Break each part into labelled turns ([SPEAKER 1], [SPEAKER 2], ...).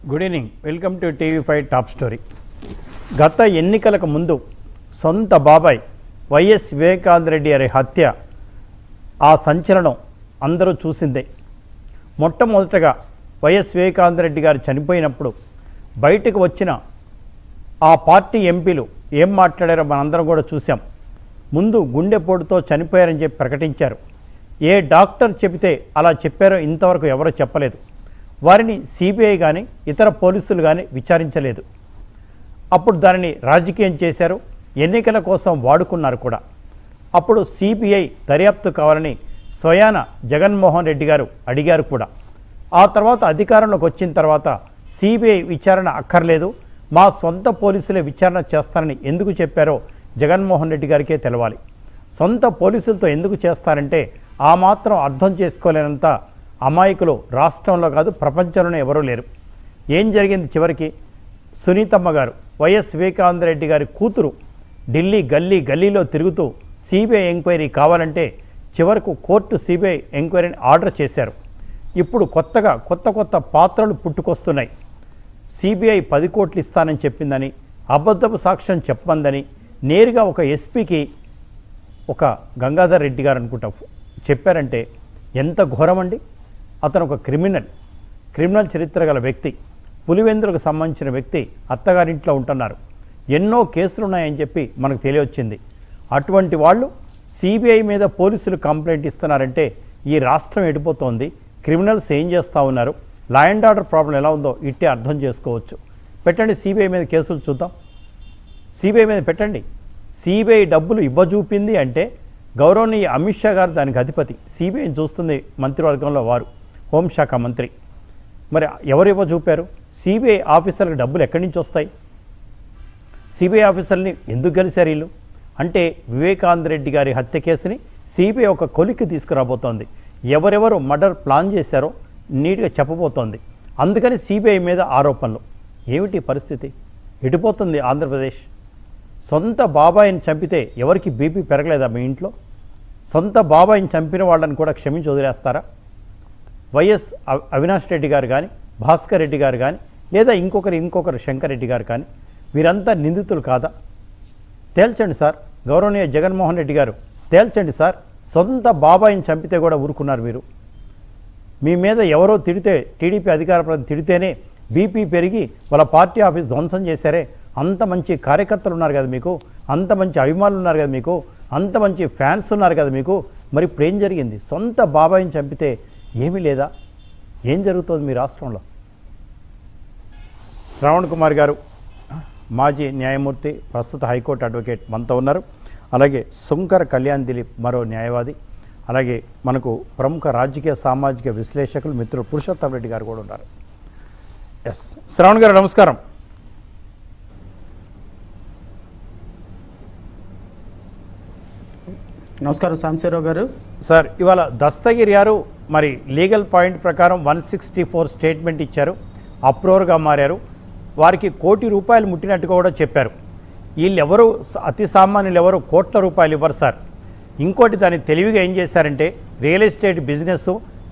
[SPEAKER 1] Good evening. Welcome to TV5 top story. గత ఎన్నికలకు ముందు సొంత బాబాయ్ వైఎస్ వివేకానంద రెడ్డి గారి హత్య, ఆ సంచలనం అందరూ చూసిందే. మొట్టమొదటగా వైఎస్ వివేకానంద రెడ్డి గారు చనిపోయినప్పుడు బయటకు వచ్చిన ఆ పార్టీ ఎంపీలు ఏం మాట్లాడారో మనందరం కూడా చూసాం. ముందు గుండెపోటుతో చనిపోయారని చెప్పి ప్రకటించారు. ఏ డాక్టర్ చెబితే అలా చెప్పారో ఇంతవరకు ఎవరూ చెప్పలేదు. వారిని సిబిఐ కానీ ఇతర పోలీసులు కానీ విచారించలేదు. అప్పుడు దానిని రాజకీయం చేశారు, ఎన్నికల కోసం వాడుకున్నారు కూడా. అప్పుడు సిబిఐ దర్యాప్తు కావాలని స్వయాన జగన్మోహన్ రెడ్డి గారు అడిగారు కూడా. ఆ తర్వాత అధికారంలోకి వచ్చిన తర్వాత సిబిఐ విచారణ అక్కర్లేదు, మా సొంత పోలీసులే విచారణ చేస్తారని ఎందుకు చెప్పారో జగన్మోహన్ రెడ్డి గారికే తెలవాలి. సొంత పోలీసులతో ఎందుకు చేస్తారంటే ఆ మాత్రం అర్థం చేసుకోలేనంత అమాయకులు రాష్ట్రంలో కాదు ప్రపంచంలోనే ఎవరూ లేరు. ఏం జరిగింది చివరికి? సునీతమ్మ గారు, వైఎస్ వివేకానంద రెడ్డి గారి కూతురు ఢిల్లీ గల్లీలో తిరుగుతూ సిబిఐ ఎంక్వైరీ కావాలంటే చివరకు కోర్టు సిబిఐ ఎంక్వైరీని ఆర్డర్ చేశారు. ఇప్పుడు కొత్తగా కొత్త పాత్రలు పుట్టుకొస్తున్నాయి. సిబిఐ 10 కోట్లు ఇస్తానని చెప్పిందని, అబద్ధపు సాక్ష్యం చెప్పందని నేరుగా ఒక ఎస్పీకి ఒక గంగాధర్ రెడ్డి గారు అనుకుంటా చెప్పారంటే ఎంత ఘోరమండి. అతను ఒక క్రిమినల్ చరిత్ర గల వ్యక్తి, పులివెందులకు సంబంధించిన వ్యక్తి, అత్తగారింట్లో ఉంటున్నారు. ఎన్నో కేసులు ఉన్నాయని చెప్పి మనకు తెలియొచ్చింది. అటువంటి వాళ్ళు సిబిఐ మీద పోలీసులు కంప్లైంట్ ఇస్తున్నారంటే ఈ రాష్ట్రం ఎడిపోతోంది. క్రిమినల్స్ ఏం చేస్తూ ఉన్నారు, లా అండ్ ఆర్డర్ ప్రాబ్లం ఎలా ఉందో ఇట్టే అర్థం చేసుకోవచ్చు. పెట్టండి సిబిఐ మీద కేసులు చూద్దాం. సిబిఐ మీద పెట్టండి. సిబిఐ డబ్బులు ఇవ్వజూపింది అంటే గౌరవనీయ అమిత్ షా గారు దానికి అధిపతి. సిబిఐని చూస్తుంది మంత్రివర్గంలో వారు, హోంశాఖ మంత్రి. మరి ఎవరు ఇవ్వజూపారు? సిబిఐ ఆఫీసర్లకు డబ్బులు ఎక్కడి నుంచి వస్తాయి? సిబిఐ ఆఫీసర్ని ఎందుకు గెలిచారు వీళ్ళు? అంటే వివేకానంద రెడ్డి గారి హత్య కేసుని సిబిఐ ఒక కొలిక్కి తీసుకురాబోతోంది. ఎవరెవరు మర్డర్ ప్లాన్ చేశారో నీట్గా చెప్పబోతోంది. అందుకని సిబిఐ మీద ఆరోపణలు. ఏమిటి పరిస్థితి? ఎడిపోతుంది ఆంధ్రప్రదేశ్. సొంత బాబాయిని చంపితే ఎవరికి బీపీ పెరగలేదా మీ ఇంట్లో? సొంత బాబాయిని చంపిన వాళ్ళని కూడా క్షమించి వదిలేస్తారా? వైఎస్ అవినాష్ రెడ్డి గారు కానీ, భాస్కర్ రెడ్డి గారు కానీ, లేదా ఇంకొకరు శంకర్ రెడ్డి గారు కానీ, వీరంతా నిందితులు కాదా? తేల్చండి సార్. గౌరవనీయ జగన్మోహన్ రెడ్డి గారు తేల్చండి సార్. సొంత బాబాయిని చంపితే కూడా ఊరుకున్నారు మీరు. మీ మీద ఎవరో తిడితే, టీడీపీ అధికార ప్రతినిధి తిడితేనే బీపీ పెరిగి వాళ్ళ పార్టీ ఆఫీస్ ధ్వంసం చేశారే. అంత మంచి కార్యకర్తలు ఉన్నారు కదా మీకు, అంత మంచి అభిమానులు ఉన్నారు కదా మీకు, అంత మంచి ఫ్యాన్స్ ఉన్నారు కదా మీకు. మరి ఇప్పుడు ఏం జరిగింది? సొంత బాబాయిని చంపితే ఏమీ లేదా? ఏం జరుగుతుంది మీ రాష్ట్రంలో? శ్రవణ్ కుమార్ గారు, మాజీ న్యాయమూర్తి, ప్రస్తుత హైకోర్టు అడ్వకేట్ మనతో ఉన్నారు. అలాగే శంకర్ కళ్యాణ్ దిలీప్, మరో న్యాయవాది. అలాగే మనకు ప్రముఖ రాజకీయ సామాజిక విశ్లేషకులు మిత్రులు పురుషోత్తం రెడ్డి గారు కూడా ఉన్నారు. ఎస్, శ్రవణ్ గారు నమస్కారం.
[SPEAKER 2] నమస్కారం సాంబశివరావు గారు.
[SPEAKER 1] సార్, ఇవాళ దస్తగిరి గారు మరి లీగల్ పాయింట్ ప్రకారం 164 స్టేట్మెంట్ ఇచ్చారు, అప్రూవర్గా మారారు. వారికి ₹1 కోటి ముట్టినట్టుగా కూడా చెప్పారు. వీళ్ళెవరు అతి సామాన్యులు ఎవరు ₹1,00,00,000 ఇవ్వరు సార్. ఇంకోటి దాన్ని తెలివిగా ఏం చేశారంటే రియల్ ఎస్టేట్ బిజినెస్,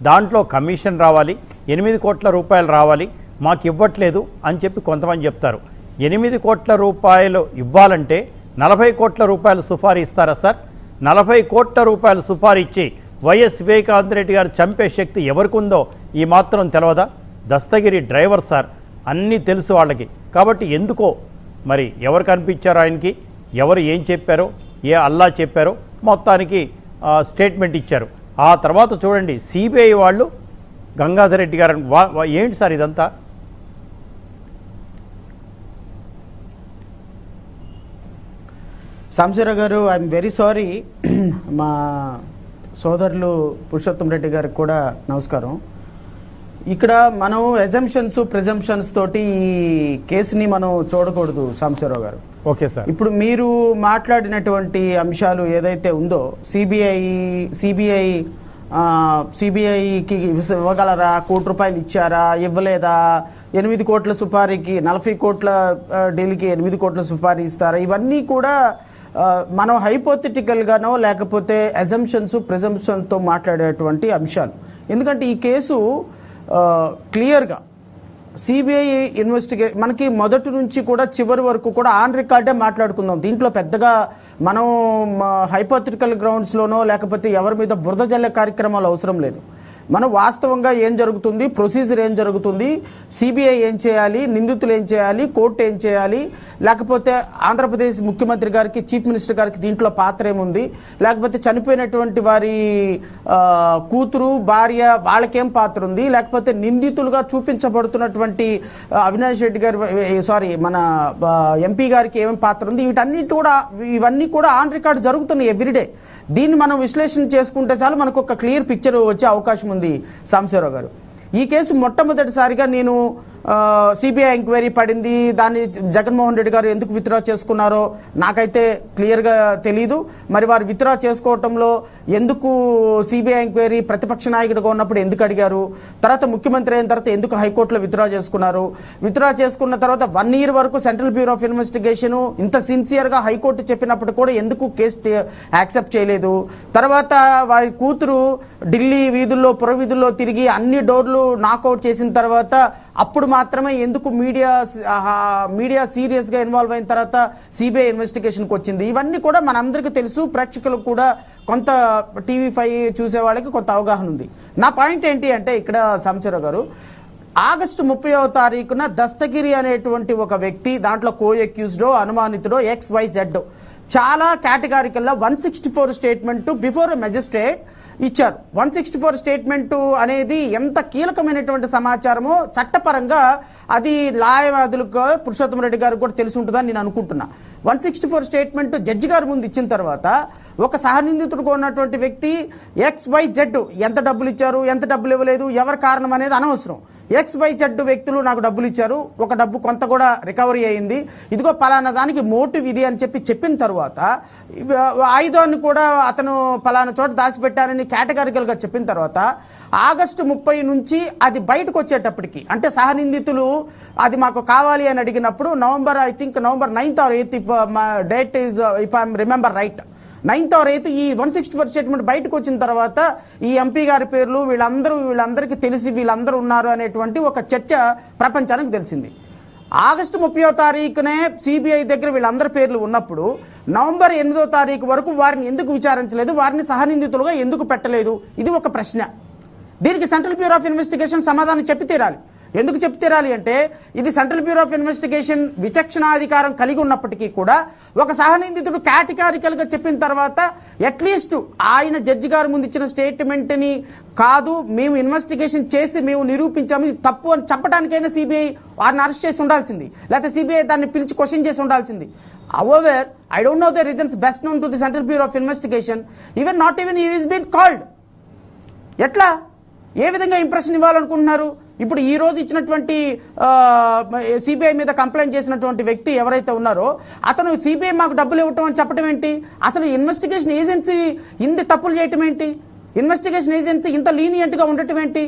[SPEAKER 1] దాంట్లో కమిషన్ రావాలి, ₹8 కోట్ల రావాలి, మాకు ఇవ్వట్లేదు అని చెప్పి కొంతమంది చెప్తారు. ₹8 కోట్ల ఇవ్వాలంటే ₹40 కోట్ల సుపారీ ఇస్తారా సార్? ₹40 కోట్ల సుపారీ ఇచ్చి వైఎస్ వివేకానంద రెడ్డి గారు చంపే శక్తి ఎవరికి ఉందో ఈ మాత్రం తెలవదా? దస్తగిరి డ్రైవర్ సార్, అన్నీ తెలుసు వాళ్ళకి. కాబట్టి ఎందుకో మరి ఎవరు కనిపించారో ఆయనకి, ఎవరు ఏం చెప్పారో, ఏ అల్లా చెప్పారో మొత్తానికి స్టేట్మెంట్ ఇచ్చారు. ఆ తర్వాత చూడండి సిబిఐ వాళ్ళు గంగాధర్ రెడ్డి గారు ఏంటి సార్ ఇదంతా?
[SPEAKER 2] సాంబశివరావు గారు, ఐఎమ్ వెరీ సారీ. మా సోదరులు పురుషోత్తం రెడ్డి గారికి కూడా నమస్కారం. ఇక్కడ మనం ఎజంప్షన్స్ ప్రిజంప్షన్స్ తోటి ఈ కేసుని మనం చూడకూడదు సాంబశివరావు గారు.
[SPEAKER 1] Okay sir.
[SPEAKER 2] ఇప్పుడు మీరు మాట్లాడినటువంటి అంశాలు ఏదైతే ఉందో, సిబిఐకి ఇవ్వగలరా, ₹1 కోటి ఇచ్చారా, ఇవ్వలేదా, 8 కోట్ల సుపారీకి 40 కోట్ల డీల్కి 8 కోట్ల సుపారీ ఇస్తారా, ఇవన్నీ కూడా మనం హైపోథెటికల్గానో లేకపోతే అజంప్షన్స్ ప్రిజంప్షన్తో మాట్లాడేటువంటి అంశాలు. ఎందుకంటే ఈ కేసు క్లియర్గా సిబిఐ మనకి మొదటి నుంచి కూడా చివరి వరకు కూడా ఆన్ రికార్డే మాట్లాడుకుందాం. దీంట్లో పెద్దగా మనం హైపోథెటికల్ గ్రౌండ్స్లోనో లేకపోతే ఎవరి మీద బురద జల్లే కార్యక్రమాలు అవసరం లేదు. మనం వాస్తవంగా ఏం జరుగుతుంది, ప్రొసీజర్ ఏం జరుగుతుంది, సిబిఐ ఏం చేయాలి, నిందితులు ఏం చేయాలి, కోర్టు ఏం చేయాలి, లేకపోతే ఆంధ్రప్రదేశ్ ముఖ్యమంత్రి గారికి, చీఫ్ మినిస్టర్ గారికి దీంట్లో పాత్ర ఏముంది, లేకపోతే చనిపోయినటువంటి వారి కూతురు, భార్య వాళ్ళకేం పాత్ర ఉంది, లేకపోతే నిందితులుగా చూపించబడుతున్నటువంటి అవినాష్ రెడ్డి గారి మన ఎంపీ గారికి ఏమేమి పాత్ర ఉంది, ఇవన్నీ కూడా ఆన్ రికార్డ్ జరుగుతున్నాయి ఎవ్రీడే. దీన్ని మనం విశ్లేషణ చేసుకుంటే చాలు మనకు ఒక క్లియర్ పిక్చర్ వచ్చే అవకాశం ఉంది. సాంబశివరావు గారు, ఈ కేసు మొట్టమొదటిసారిగా నేను సిబిఐ ఎంక్వైరీ పడింది, దాన్ని జగన్మోహన్ రెడ్డి గారు ఎందుకు విత్డ్రా చేసుకున్నారో నాకైతే క్లియర్గా తెలీదు. మరి వారు విత్డ్రా చేసుకోవటంలో ఎందుకు సిబిఐ ఎంక్వైరీ ప్రతిపక్ష నాయకుడిగా ఉన్నప్పుడు ఎందుకు అడిగారు, తర్వాత ముఖ్యమంత్రి అయిన తర్వాత ఎందుకు హైకోర్టులో విత్డ్రా చేసుకున్నారు, విత్డ్రా చేసుకున్న తర్వాత 1 year వరకు సెంట్రల్ బ్యూరో ఆఫ్ ఇన్వెస్టిగేషన్ ఇంత సిన్సియర్గా హైకోర్టు చెప్పినప్పుడు కూడా ఎందుకు కేసు యాక్సెప్ట్ చేయలేదు, తర్వాత వారి కూతురు ఢిల్లీ వీధుల్లో పుర వీధుల్లో తిరిగి అన్ని డోర్లు నాకౌట్ చేసిన తర్వాత అప్పుడు మాత్రమే ఎందుకు మీడియా సీరియస్గా ఇన్వాల్వ్ అయిన తర్వాత సిబిఐ ఇన్వెస్టిగేషన్కి వచ్చింది. ఇవన్నీ కూడా మనందరికీ తెలుసు, ప్రేక్షకులకు కూడా కొంత TV5 చూసే వాళ్ళకి కొంత అవగాహన ఉంది. నా పాయింట్ ఏంటి అంటే ఇక్కడ సాంబశివరావు గారు, ఆగస్టు 30వ తారీఖున దస్తగిరి అనేటువంటి ఒక వ్యక్తి, దాంట్లో కో అక్యూజ్డో అనుమానితుడో XYZ చాలా కేటగారికల్లా 164 స్టేట్మెంట్ బిఫోర్ మెజిస్ట్రేట్ ఇచ్చారు. 164 స్టేట్మెంట్ అనేది ఎంత కీలకమైనటువంటి సమాచారమో చట్టపరంగా అది న్యాయవాదులకు పురుషోత్తమ రెడ్డి గారికి కూడా తెలిసి ఉంటుందని నేను అనుకుంటున్నా. 164 స్టేట్మెంట్ జడ్జి గారి ముందు ఇచ్చిన తర్వాత ఒక సహనిందితుడుగా ఉన్నటువంటి వ్యక్తి XYZ ఎంత డబ్బులు ఇచ్చారు, ఎంత డబ్బులు ఇవ్వలేదు, ఎవరి కారణం అనేది అనవసరం. XYZ వ్యక్తులు నాకు డబ్బులు ఇచ్చారు, ఒక డబ్బు కొంత కూడా రికవరీ అయింది, ఇదిగో పలానా దానికి మోటివ్ ఇది అని చెప్పిన తర్వాత ఆయుధాన్ని కూడా అతను పలానా చోట దాచిపెట్టారని కేటగారికల్గా చెప్పిన తర్వాత ఆగస్టు 30 నుంచి అది బయటకు వచ్చేటప్పటికి, అంటే సహనిందితులు అది మాకు కావాలి అని అడిగినప్పుడు November 9th or 8th date is if I remember right, 9th or 8th ఈ 164 స్టేట్మెంట్ బయటకు వచ్చిన తర్వాత ఈ ఎంపీ గారి పేర్లు వీళ్ళందరికీ తెలిసి వీళ్ళందరూ ఉన్నారు అనేటువంటి ఒక చర్చ ప్రపంచానికి తెలిసింది. ఆగస్టు 30వ తారీఖునే సిబిఐ దగ్గర వీళ్ళందరి పేర్లు ఉన్నప్పుడు నవంబర్ 8వ తారీఖు వరకు వారిని ఎందుకు విచారించలేదు, వారిని సహనిందితులుగా ఎందుకు పెట్టలేదు, ఇది ఒక ప్రశ్న. దీనికి సెంట్రల్ బ్యూరో ఆఫ్ ఇన్వెస్టిగేషన్ సమాధానం చెప్పి తీరాలి. ఎందుకు చెప్పి తీరాలి అంటే ఇది సెంట్రల్ బ్యూరో ఆఫ్ ఇన్వెస్టిగేషన్ విచక్షణాధికారం కలిగి ఉన్నప్పటికీ కూడా ఒక సహనిందితుడు కేటగారికల్గా చెప్పిన తర్వాత అట్లీస్ట్ ఆయన జడ్జి గారి ముందు ఇచ్చిన స్టేట్మెంట్ని కాదు మేము ఇన్వెస్టిగేషన్ చేసి మేము నిరూపించాము తప్పు అని చెప్పడానికైనా సిబిఐ వారిని అరెస్ట్ చేసి ఉండాల్సింది, లేకపోతే సిబిఐ దాన్ని పిలిచి క్వశ్చన్ చేసి ఉండాల్సింది. However, I don't know the reasons best known to the Central Bureau of Investigation. Not even he is being called. ఎట్లా ఏ విధంగా ఇంప్రెషన్ ఇవ్వాలనుకుంటున్నారు? ఇప్పుడు ఈ రోజు ఇచ్చినటువంటి సిబిఐ మీద కంప్లైంట్ చేసినటువంటి వ్యక్తి ఎవరైతే ఉన్నారో అతను సిబిఐ మాకు డబ్బులు ఇవ్వటం అని చెప్పడం ఏంటి? అసలు ఇన్వెస్టిగేషన్ ఏజెన్సీ ఇంత తప్పులు చేయటం ఏంటి? ఇన్వెస్టిగేషన్ ఏజెన్సీ ఇంత లీనియంట్గా ఉండటం ఏంటి?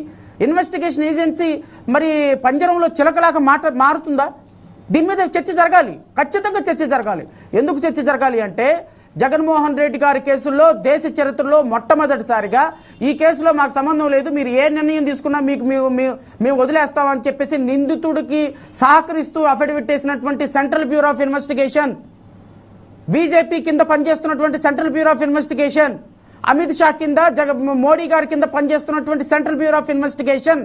[SPEAKER 2] ఇన్వెస్టిగేషన్ ఏజెన్సీ మరి పంజరంలో చిలకలాగా మారుతుందా? దీని మీద చర్చ జరగాలి, ఖచ్చితంగా చర్చ జరగాలి. ఎందుకు చర్చ జరగాలి అంటే జగన్మోహన్ రెడ్డి గారి కేసుల్లో దేశ చరిత్రలో మొట్టమొదటిసారిగా ఈ కేసులో మాకు సంబంధం లేదు, మీరు ఏ నిర్ణయం తీసుకున్నా మేము వదిలేస్తామని చెప్పేసి నిందితుడికి సహకరిస్తూ అఫిడవిట్ వేసినటువంటి central bureau of investigation, BJP కింద పనిచేస్తున్నటువంటి central bureau of investigation, Amit Shah కింద మోడీ గారి కింద పనిచేస్తున్నటువంటి సెంట్రల్ బ్యూరో ఆఫ్ ఇన్వెస్టిగేషన్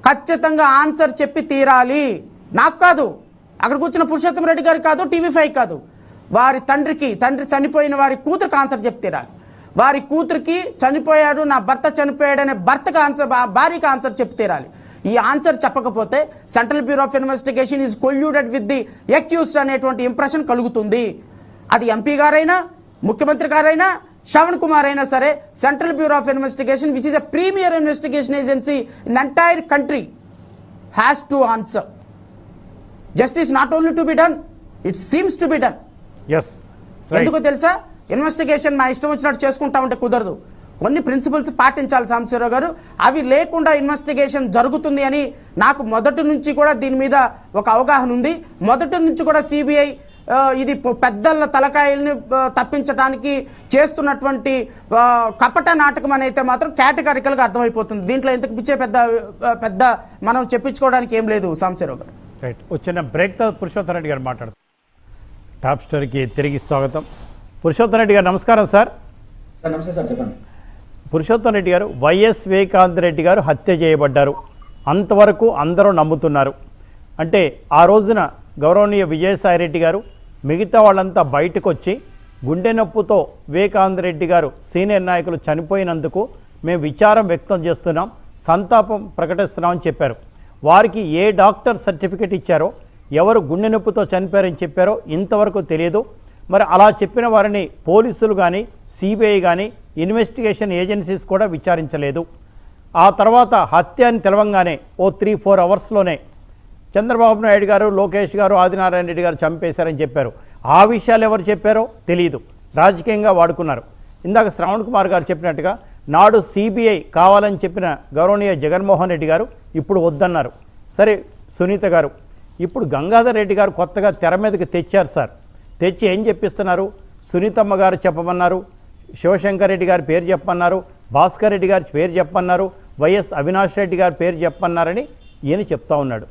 [SPEAKER 2] ఖచ్చితంగా ఆన్సర్ చెప్పి తీరాలి. నాకు కాదు, అక్కడ కూర్చున్న పురుషోత్తమ రెడ్డి గారికి కాదు, TV5 కాదు, వారి తండ్రి చనిపోయిన వారి కూతురికి ఆన్సర్ చెప్పి తీరాలి. వారి కూతురికి చనిపోయాడు, నా భర్త చనిపోయాడనే భర్తకు ఆన్సర్, భార్యకి ఆన్సర్ చెప్పి తీరాలి. ఈ ఆన్సర్ చెప్పకపోతే central bureau of investigation is colluded with the accused అనేటువంటి ఇంప్రెషన్ కలుగుతుంది. అది ఎంపీ గారైనా ముఖ్యమంత్రి గారైనా శ్రవణ్ కుమార్ అయినా సరే central bureau of investigation which is a premier investigation agency in the entire country has to answer. Justice not only to be done, it seems to be done.
[SPEAKER 1] Yes.
[SPEAKER 2] ఎందుకు తెలుసా? Investigation మా ఇష్టం వచ్చినట్టు చేసుకుంటా ఉంటే కుదరదు. కొన్ని ప్రిన్సిపల్స్ పాటించాలి సాంబశివరావు గారు. అవి లేకుండా ఇన్వెస్టిగేషన్ జరుగుతుంది అని నాకు మొదటి నుంచి కూడా దీని మీద ఒక అవగాహన ఉంది. మొదటి నుంచి కూడా సిబిఐ ఇది పెద్దల తలకాయల్ని తప్పించడానికి చేస్తున్నటువంటి కపట నాటకం అని అయితే మాత్రం కేటగారికల్గా అర్థమైపోతుంది. దీంట్లో ఇంతకు పిచ్చే పెద్ద మనం చెప్పించుకోవడానికి ఏం లేదు సాంబశివరావు గారు.
[SPEAKER 1] రైట్, వచ్చిన బ్రేక్ తర్వాత పురుషోత్తమ రెడ్డి గారు మాట్లాడతారు. టాప్ స్టోరీకి తిరిగి స్వాగతం. పురుషోత్తమ రెడ్డి గారు నమస్కారం సార్.
[SPEAKER 3] నమస్తే సార్, చెప్పండి.
[SPEAKER 1] పురుషోత్తమ రెడ్డి గారు, వైఎస్ వివేకానంద రెడ్డి గారు హత్య చేయబడ్డారు అంతవరకు అందరూ నమ్ముతున్నారు. అంటే ఆ రోజున గౌరవనీయ విజయసాయి రెడ్డి గారు మిగతా వాళ్ళంతా బయటకు వచ్చి గుండె నొప్పుతో వివేకానంద రెడ్డి గారు సీనియర్ నాయకులు చనిపోయినందుకు మేము విచారం వ్యక్తం చేస్తున్నాం, సంతాపం ప్రకటిస్తున్నామని చెప్పారు. వారికి ఏ డాక్టర్ సర్టిఫికెట్ ఇచ్చారో, ఎవరు గుండె నొప్పితో చనిపోయారని చెప్పారో ఇంతవరకు తెలియదు. మరి అలా చెప్పిన వారిని పోలీసులు కానీ సిబిఐ కానీ ఇన్వెస్టిగేషన్ ఏజెన్సీస్ కూడా విచారించలేదు. ఆ తర్వాత హత్య అని తెలవంగానే ఓ 3-4 అవర్స్లోనే చంద్రబాబు నాయుడు గారు, లోకేష్ గారు, ఆదినారాయణ రెడ్డి గారు చంపేశారని చెప్పారు. ఆ విషయాలు ఎవరు చెప్పారో తెలియదు, రాజకీయంగా వాడుకున్నారు. ఇందాక శ్రావణ్ కుమార్ గారు చెప్పినట్టుగా నాడు సిబిఐ కావాలని చెప్పిన గౌరవనీయ జగన్మోహన్ రెడ్డి గారు ఇప్పుడు వద్దన్నారు. సరే సునీత గారు, ఇప్పుడు గంగాధర్ రెడ్డి గారు కొత్తగా తెర మీదకి తెచ్చారు సార్. తెచ్చి ఏం చెప్పిస్తున్నారు? సునీతమ్మ గారు చెప్పమన్నారు, శివశంకర్ రెడ్డి గారి పేరు చెప్పన్నారు, భాస్కర్ రెడ్డి గారి పేరు చెప్పన్నారు, వైఎస్ అవినాష్ రెడ్డి గారి పేరు చెప్పన్నారని ఈయన చెప్తా ఉన్నాడు.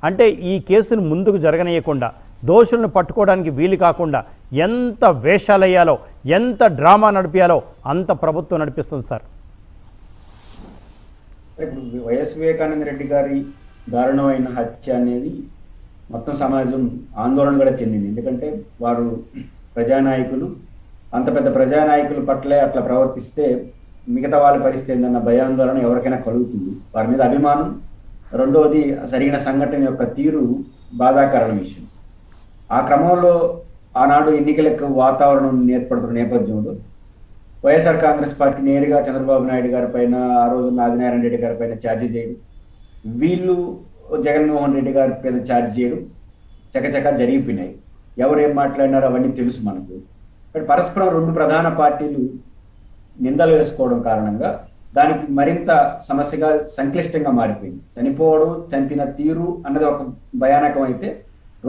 [SPEAKER 1] అంటే ఈ కేసును ముందుకు జరగనీయకుండా, దోషులను పట్టుకోవడానికి వీలు కాకుండా ఎంత వేషాలయ్యాలో, ఎంత డ్రామా నడిపించాలో అంత ప్రభుత్వం నడిపిస్తుంది సార్.
[SPEAKER 3] ఇప్పుడు వైఎస్ వివేకానంద రెడ్డి గారి దారుణమైన హత్య అనేది మొత్తం సమాజం ఆందోళన కూడా చెందింది. ఎందుకంటే వారు ప్రజానాయకులు, అంత పెద్ద ప్రజానాయకుల పట్లే అట్లా ప్రవర్తిస్తే మిగతా వాళ్ళ పరిస్థితి ఏందన్న భయాందోళన ఎవరికైనా కలుగుతుంది. వారి మీద అభిమానం, రెండవది జరిగిన సంఘటన యొక్క తీరు బాధాకరమైన విషయం. ఆ క్రమంలో ఆనాడు ఎన్నికలకు వాతావరణం ఏర్పడుతున్న నేపథ్యంలో వైఎస్ఆర్ కాంగ్రెస్ పార్టీ నేరుగా చంద్రబాబు నాయుడు గారి పైన, ఆ రోజు ఆదినారాయణ రెడ్డి గారి పైన ఛార్జీ చేయడం, వీళ్ళు జగన్మోహన్ రెడ్డి గారి పైన ఛార్జ్ చేయడం చకచకా జరిగిపోయినాయి. ఎవరు ఏం మాట్లాడినారో అవన్నీ తెలుసు మనకు. బట్ పరస్పరం రెండు ప్రధాన పార్టీలు నిందలు వేసుకోవడం కారణంగా దానికి మరింత సమస్యగా సంక్లిష్టంగా మారిపోయింది. చనిపోవడం, చంపిన తీరు అన్నది ఒక భయానకం అయితే,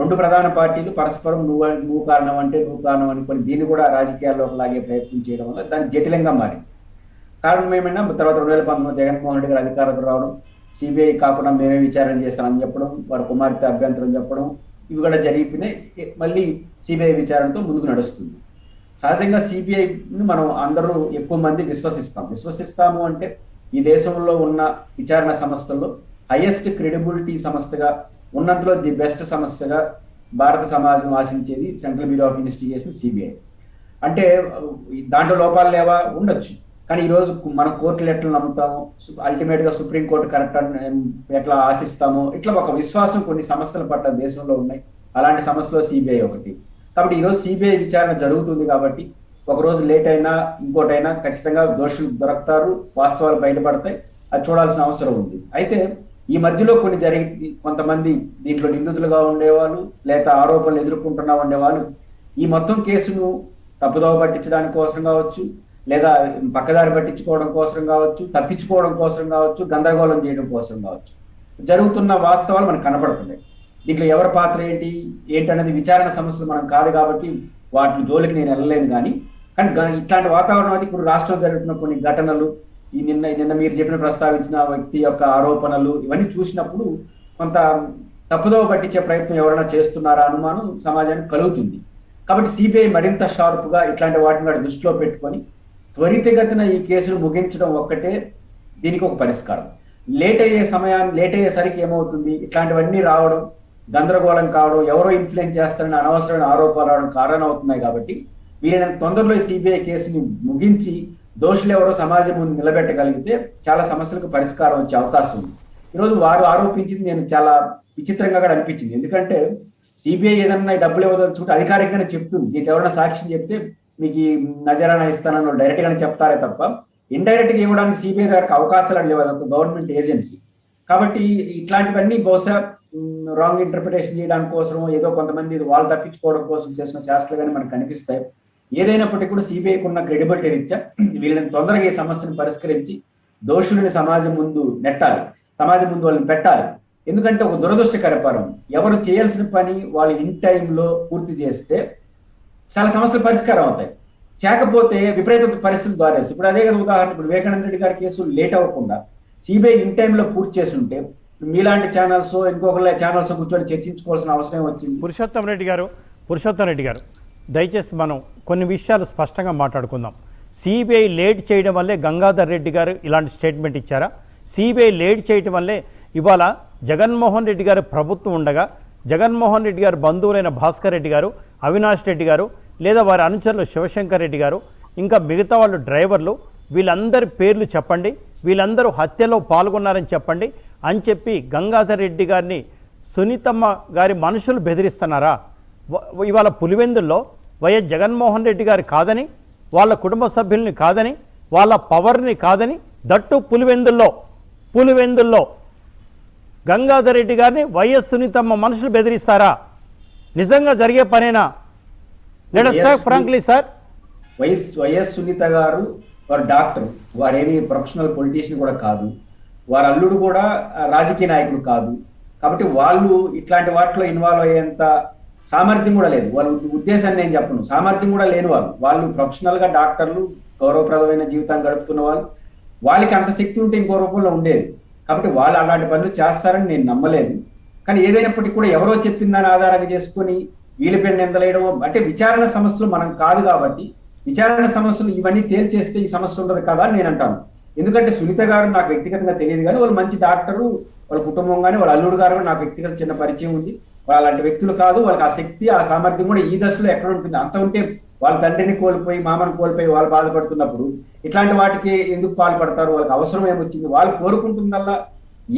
[SPEAKER 3] రెండు ప్రధాన పార్టీలు పరస్పరం నువ్వు కారణం అంటే నువ్వు కారణం అనుకొని దీన్ని కూడా రాజకీయాల్లో లాగే ప్రయత్నం చేయడం వల్ల దాన్ని జటిలంగా మారింది. కారణం ఏమైనా తర్వాత 2019 జగన్మోహన్ రెడ్డి గారు అధికారంలో రావడం, సిబిఐ కాకుండా మేమే విచారణ చేస్తామని చెప్పడం, వారి కుమార్తె అభ్యంతరం చెప్పడం, ఇవి కూడా జరిగిపోయినాయి. మళ్ళీ సిబిఐ విచారణతో ముందుకు నడుస్తుంది. సహజంగా సిబిఐని మనం అందరూ ఎక్కువ మంది విశ్వసిస్తాము అంటే ఈ దేశంలో ఉన్న విచారణ సంస్థల్లో హైయెస్ట్ క్రెడిబిలిటీ సంస్థగా, ఉన్నంతలో ది బెస్ట్ సంస్థగా భారత సమాజం ఆశించేది central bureau of investigation, CBI. అంటే దాంట్లో లోపాలు లేవా? ఉండొచ్చు. కానీ ఈరోజు మనం కోర్టులు ఎట్లా నమ్ముతాము, అల్టిమేట్గా సుప్రీంకోర్టు కరెక్ట్ ఎట్లా ఆశిస్తామో, ఇట్లా ఒక విశ్వాసం కొన్ని సంస్థల పట్ల దేశంలో ఉన్నాయి. అలాంటి సంస్థలో సిబిఐ ఒకటి. కాబట్టి ఈరోజు సిబిఐ విచారణ జరుగుతుంది కాబట్టి ఒకరోజు లేట్ అయినా ఇంకోటైనా ఖచ్చితంగా దోషులు దొరుకుతారు, వాస్తవాలు బయటపడతాయి. అది చూడాల్సిన అవసరం ఉంది. అయితే ఈ మధ్యలో కొంతమంది దీంట్లో నిందితులుగా ఉండేవాళ్ళు, లేదా ఆరోపణలు ఎదుర్కొంటున్నా ఉండేవాళ్ళు ఈ మొత్తం కేసును తప్పుదోవ పట్టించడానికి కోసం కావచ్చు, లేదా పక్కదారి పట్టించుకోవడం కోసం కావచ్చు, తప్పించుకోవడం కోసం కావచ్చు, గందరగోళం చేయడం కోసం కావచ్చు, జరుగుతున్న వాస్తవాలు మనకు కనపడుతున్నాయి. దీంట్లో ఎవరి పాత్ర ఏంటనేది విచారణ సమస్యలు మనం కాదు కాబట్టి వాటి జోలికి నేను వెళ్ళలేను. కానీ ఇట్లాంటి వాతావరణం అది ఇప్పుడు రాష్ట్రంలో జరుగుతున్న కొన్ని ఘటనలు, ఈ నిన్న మీరు ప్రస్తావించిన వ్యక్తి యొక్క ఆరోపణలు, ఇవన్నీ చూసినప్పుడు కొంత తప్పుదోవ పట్టించే ప్రయత్నం ఎవరైనా చేస్తున్నారా అనుమానం సమాజానికి కలుగుతుంది. కాబట్టి సిబిఐ మరింత షార్ప్గా ఇట్లాంటి వాటిని దృష్టిలో పెట్టుకొని త్వరితగతిన ఈ కేసును ముగించడం ఒక్కటే దీనికి ఒక పరిష్కారం. లేట్ అయ్యేసరికి ఏమవుతుంది, ఇట్లాంటివన్నీ రావడం, గందరగోళం కావడం, ఎవరో ఇన్ఫ్లుయెన్స్ చేస్తారని అనవసరమైన ఆరోపణలు రావడం కారణం అవుతున్నాయి. కాబట్టి వీలైనంత తొందరలో ఈ సిబిఐ కేసుని ముగించి దోషులు ఎవరో సమాజం ముందు నిలబెట్టగలిగితే చాలా సమస్యలకు పరిష్కారం వచ్చే అవకాశం ఉంది. ఈరోజు వారు ఆరోపించింది నేను చాలా విచిత్రంగా కూడా అనిపించింది. ఎందుకంటే సిబిఐ ఏదన్నా డబ్బులు ఇవ్వదలుచుకుంటే అధికారికంగానే చెప్తుంది. దీనికి ఎవరైనా సాక్ష్యం చెప్తే మీకు ఈ నజరానా ఇస్తానని డైరెక్ట్ గానే చెప్తారే తప్ప ఇండైరెక్ట్ గా ఇవ్వడానికి సిబిఐ గారికి అవకాశాలు లేవు. ఒక గవర్నమెంట్ ఏజెన్సీ కాబట్టి ఇట్లాంటివన్నీ బహుశా రాంగ్ ఇంటర్ప్రిటేషన్ చేయడానికి కోసం, ఏదో కొంతమంది వాళ్ళు తప్పించుకోవడం కోసం చేసిన చేష్టలుగానే మనకు కనిపిస్తాయి. ఏదైనప్పటికీ కూడా సిబిఐకి ఉన్న క్రెడిబిలిటీ రీత్యా వీళ్ళని తొందరగా ఈ సమస్యను పరిష్కరించి దోషులని సమాజం ముందు నెట్టాలి, సమాజం ముందు వాళ్ళని పెట్టాలి. ఎందుకంటే ఒక దురదృష్టకర పరం, ఎవరు చేయాల్సిన పని వాళ్ళు ఇన్ టైంలో పూర్తి చేస్తే చాలా సమస్యలు పరిష్కారం అవుతాయి. చేయకపోతే విపరీత పరిస్థితులు దారేసి ఇప్పుడు అదే కదా ఉదాహరణ, ఇప్పుడు వివేకానంద రెడ్డి గారి కేసు లేట్ అవ్వకుండా సిబిఐ ఇన్ టైంలో పూర్తి చేస్తుంటే మీలాంటి ఛానల్స్ ఇంకొకళ్ళ ఛానల్స్ కూర్చొని చర్చించుకోవాల్సిన అవసరం వచ్చింది.
[SPEAKER 1] పురుషోత్తం రెడ్డి గారు దయచేసి మనం కొన్ని విషయాలు స్పష్టంగా మాట్లాడుకుందాం. సిబిఐ లేట్ చేయడం వల్లే గంగాధర్ రెడ్డి గారు ఇలాంటి స్టేట్మెంట్ ఇచ్చారా? సిబిఐ లేట్ చేయడం వల్లే ఇవాళ జగన్మోహన్ రెడ్డి గారు ప్రభుత్వం ఉండగా జగన్మోహన్ రెడ్డి గారు బంధువులైన భాస్కర్ రెడ్డి గారు, అవినాష్ రెడ్డి గారు, లేదా వారి అనుచరులు శివశంకర్ రెడ్డి గారు, ఇంకా మిగతా వాళ్ళు డ్రైవర్లు, వీళ్ళందరి పేర్లు చెప్పండి, వీళ్ళందరూ హత్యలో పాల్గొన్నారని చెప్పండి అని చెప్పి గంగాధర్ రెడ్డి గారిని సునీతమ్మ గారి మనుషులు బెదిరిస్తున్నారా? ఇవాళ పులివెందుల్లో వైఎస్ జగన్మోహన్ రెడ్డి గారు కాదని, వాళ్ళ కుటుంబ సభ్యుల్ని కాదని, వాళ్ళ పవర్ని కాదని, దట్టు పులివెందుల్లో గంగాధర్ రెడ్డి గారిని వైఎస్ సునీతమ్మ మనుషులు బెదిరిస్తారా? నిజంగా జరిగే పనేనా? Let us talk frankly, sir.
[SPEAKER 3] YS Sunitha garu వారు డాక్టర్, వారేమి ప్రొఫెషనల్ పొలిటీషియన్ కూడా కాదు, వారి అల్లుడు కూడా రాజకీయ నాయకుడు కాదు. కాబట్టి వాళ్ళు ఇట్లాంటి వాటిలో ఇన్వాల్వ్ అయ్యేంత సామర్థ్యం కూడా లేదు. వాళ్ళ ఉద్దేశాన్ని నేను చెప్పను, సామర్థ్యం కూడా లేని వాళ్ళు ప్రొఫెషనల్ గా డాక్టర్లు, గౌరవప్రదమైన జీవితం గడుపుతున్న వాళ్ళకి అంత శక్తి ఉంటే ఇంకో రూపంలో ఉండేది. కాబట్టి వాళ్ళు అలాంటి పనులు చేస్తారని నేను నమ్మలేదు. కానీ ఏదైనప్పటికీ కూడా ఎవరో చెప్పిందని ఆధారంగా చేసుకొని వీళ్ళపై నిందలేయడం అంటే విచారణ సమస్యలు మనం కాదు. కాబట్టి విచారణ సమస్యలు ఇవన్నీ తేల్చేస్తే ఈ సమస్య ఉండదు కదా అని నేను అంటాను. ఎందుకంటే సునీత గారు నాకు వ్యక్తిగతంగా తెలియదు, కానీ వాళ్ళు మంచి డాక్టరు, వాళ్ళ కుటుంబం కానీ వాళ్ళ అల్లుడు గారు నాకు వ్యక్తిగత చిన్న పరిచయం ఉంది. వాళ్ళు అలాంటి వ్యక్తులు కాదు, వాళ్ళకి ఆ శక్తి ఆ సామర్థ్యం కూడా ఈ దశలో ఎక్కడ ఉంటుంది? అంత ఉంటే వాళ్ళ తండ్రిని కోల్పోయి మామను కోల్పోయి వాళ్ళు బాధపడుతున్నప్పుడు ఇట్లాంటి వాటికి ఎందుకు పాల్పడతారు? వాళ్ళకి అవసరం ఏమొచ్చింది? వాళ్ళు కోరుకుంటుందల్లా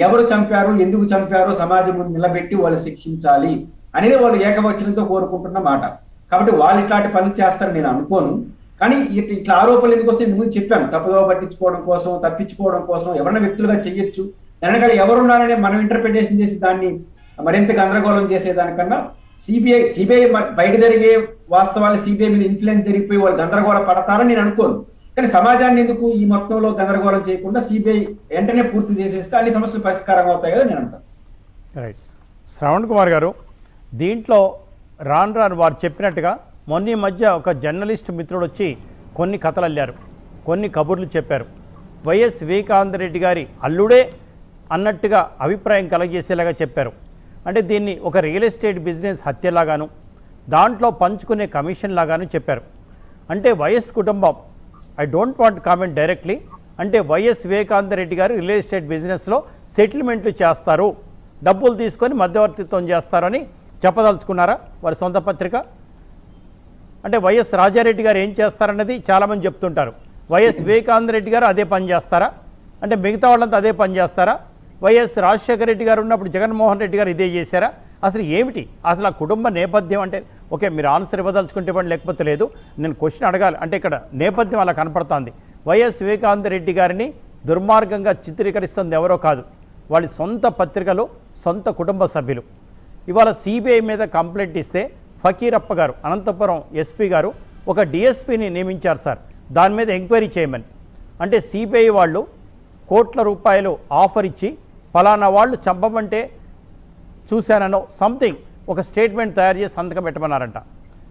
[SPEAKER 3] ఎవరు చంపారు, ఎందుకు చంపారో సమాజం ముందు నిలబెట్టి వాళ్ళు శిక్షించాలి అనేది వాళ్ళు ఏకవచనంతో కోరుకుంటున్న మాట. కాబట్టి వాళ్ళు ఇట్లాంటి పనులు చేస్తారని నేను అనుకోను. కానీ ఇట్లా ఆరోపణలు ఎందుకు వస్తే ముందు చెప్పాను, తప్పుగా పట్టించుకోవడం కోసం, తప్పించుకోవడం కోసం ఎవరైనా వ్యక్తులుగా చెయ్యొచ్చు. వెనకాల ఎవరున్నారనే మనం ఇంటర్ప్రిటేషన్ చేసి దాన్ని మరింత గందరగోళం చేసేదానికన్నా సిబిఐ బయట జరిగే వాస్తవాలు సిబిఐ మీద ఇన్ఫ్లుయెన్స్ జరిగిపోయి వాళ్ళు గందరగోళం పడతారని నేను అనుకోను. కానీ సమాజాన్ని ఎందుకు ఈ మొత్తంలో గందరగోళం చేయకుండా సిబిఐ వెంటనే పూర్తి చేసేస్తే అన్ని సమస్యలు పరిష్కారం అవుతాయి కదా నేను అంటాను.
[SPEAKER 1] రైట్. శ్రవణ్ కుమార్ గారు, దీంట్లో రాను వారు చెప్పినట్టుగా మొన్న మధ్య ఒక జర్నలిస్ట్ మిత్రుడు వచ్చి కొన్ని కథలు అల్లారు, కొన్ని కబుర్లు చెప్పారు. వైఎస్ వివేకానంద రెడ్డి గారి అల్లుడే అన్నట్టుగా అభిప్రాయం కలగజేసేలాగా చెప్పారు. అంటే దీన్ని ఒక రియల్ ఎస్టేట్ బిజినెస్ హత్యలాగాను, దాంట్లో పంచుకునే కమిషన్ లాగాను చెప్పారు. అంటే వైఎస్ కుటుంబం, I don't want comment directly, అంటే వైఎస్ వివేకానంద రెడ్డి గారు రియల్ ఎస్టేట్ బిజినెస్లో సెటిల్మెంట్లు చేస్తారు, డబ్బులు తీసుకొని మధ్యవర్తిత్వం చేస్తారని చెప్పదలుచుకున్నారా వారి సొంత పత్రిక? అంటే వైఎస్ రాజారెడ్డి గారు ఏం చేస్తారన్నది చాలామంది చెప్తుంటారు. వైఎస్ వివేకానంద రెడ్డి గారు అదే పని చేస్తారా? అంటే మిగతా వాళ్ళంతా అదే పని చేస్తారా? వైఎస్ రాజశేఖర రెడ్డి గారు ఉన్నప్పుడు జగన్మోహన్ రెడ్డి గారు ఇదే చేశారా? అసలు ఏమిటి అసలు ఆ కుటుంబ నేపథ్యం? అంటే ఓకే, మీరు ఆన్సర్ ఇవ్వదలుచుకుంటే ఇవ్వండి, లేకపోతే లేదు. నేను క్వశ్చన్ అడగాలి. అంటే ఇక్కడ నేపథ్యం అలా కనపడుతోంది. వైఎస్ వివేకానంద రెడ్డి గారిని దుర్మార్గంగా చిత్రీకరిస్తుంది ఎవరో కాదు, వాళ్ళ సొంత పత్రికలు, సొంత కుటుంబ సభ్యులు. ఇవాళ సిబిఐ మీద కంప్లైంట్ ఇస్తే ఫకీరప్ప గారు, అనంతపురం ఎస్పీ గారు ఒక డిఎస్పీని నియమించారు సార్, దాని మీద ఎంక్వైరీ చేయమని. అంటే సిబిఐ వాళ్ళు కోట్ల రూపాయలు ఆఫర్ ఇచ్చి ఫలానా వాళ్ళు చంపమంటే చూశానో సంథింగ్ ఒక స్టేట్మెంట్ తయారు చేసి సంతకం పెట్టమన్నారంట.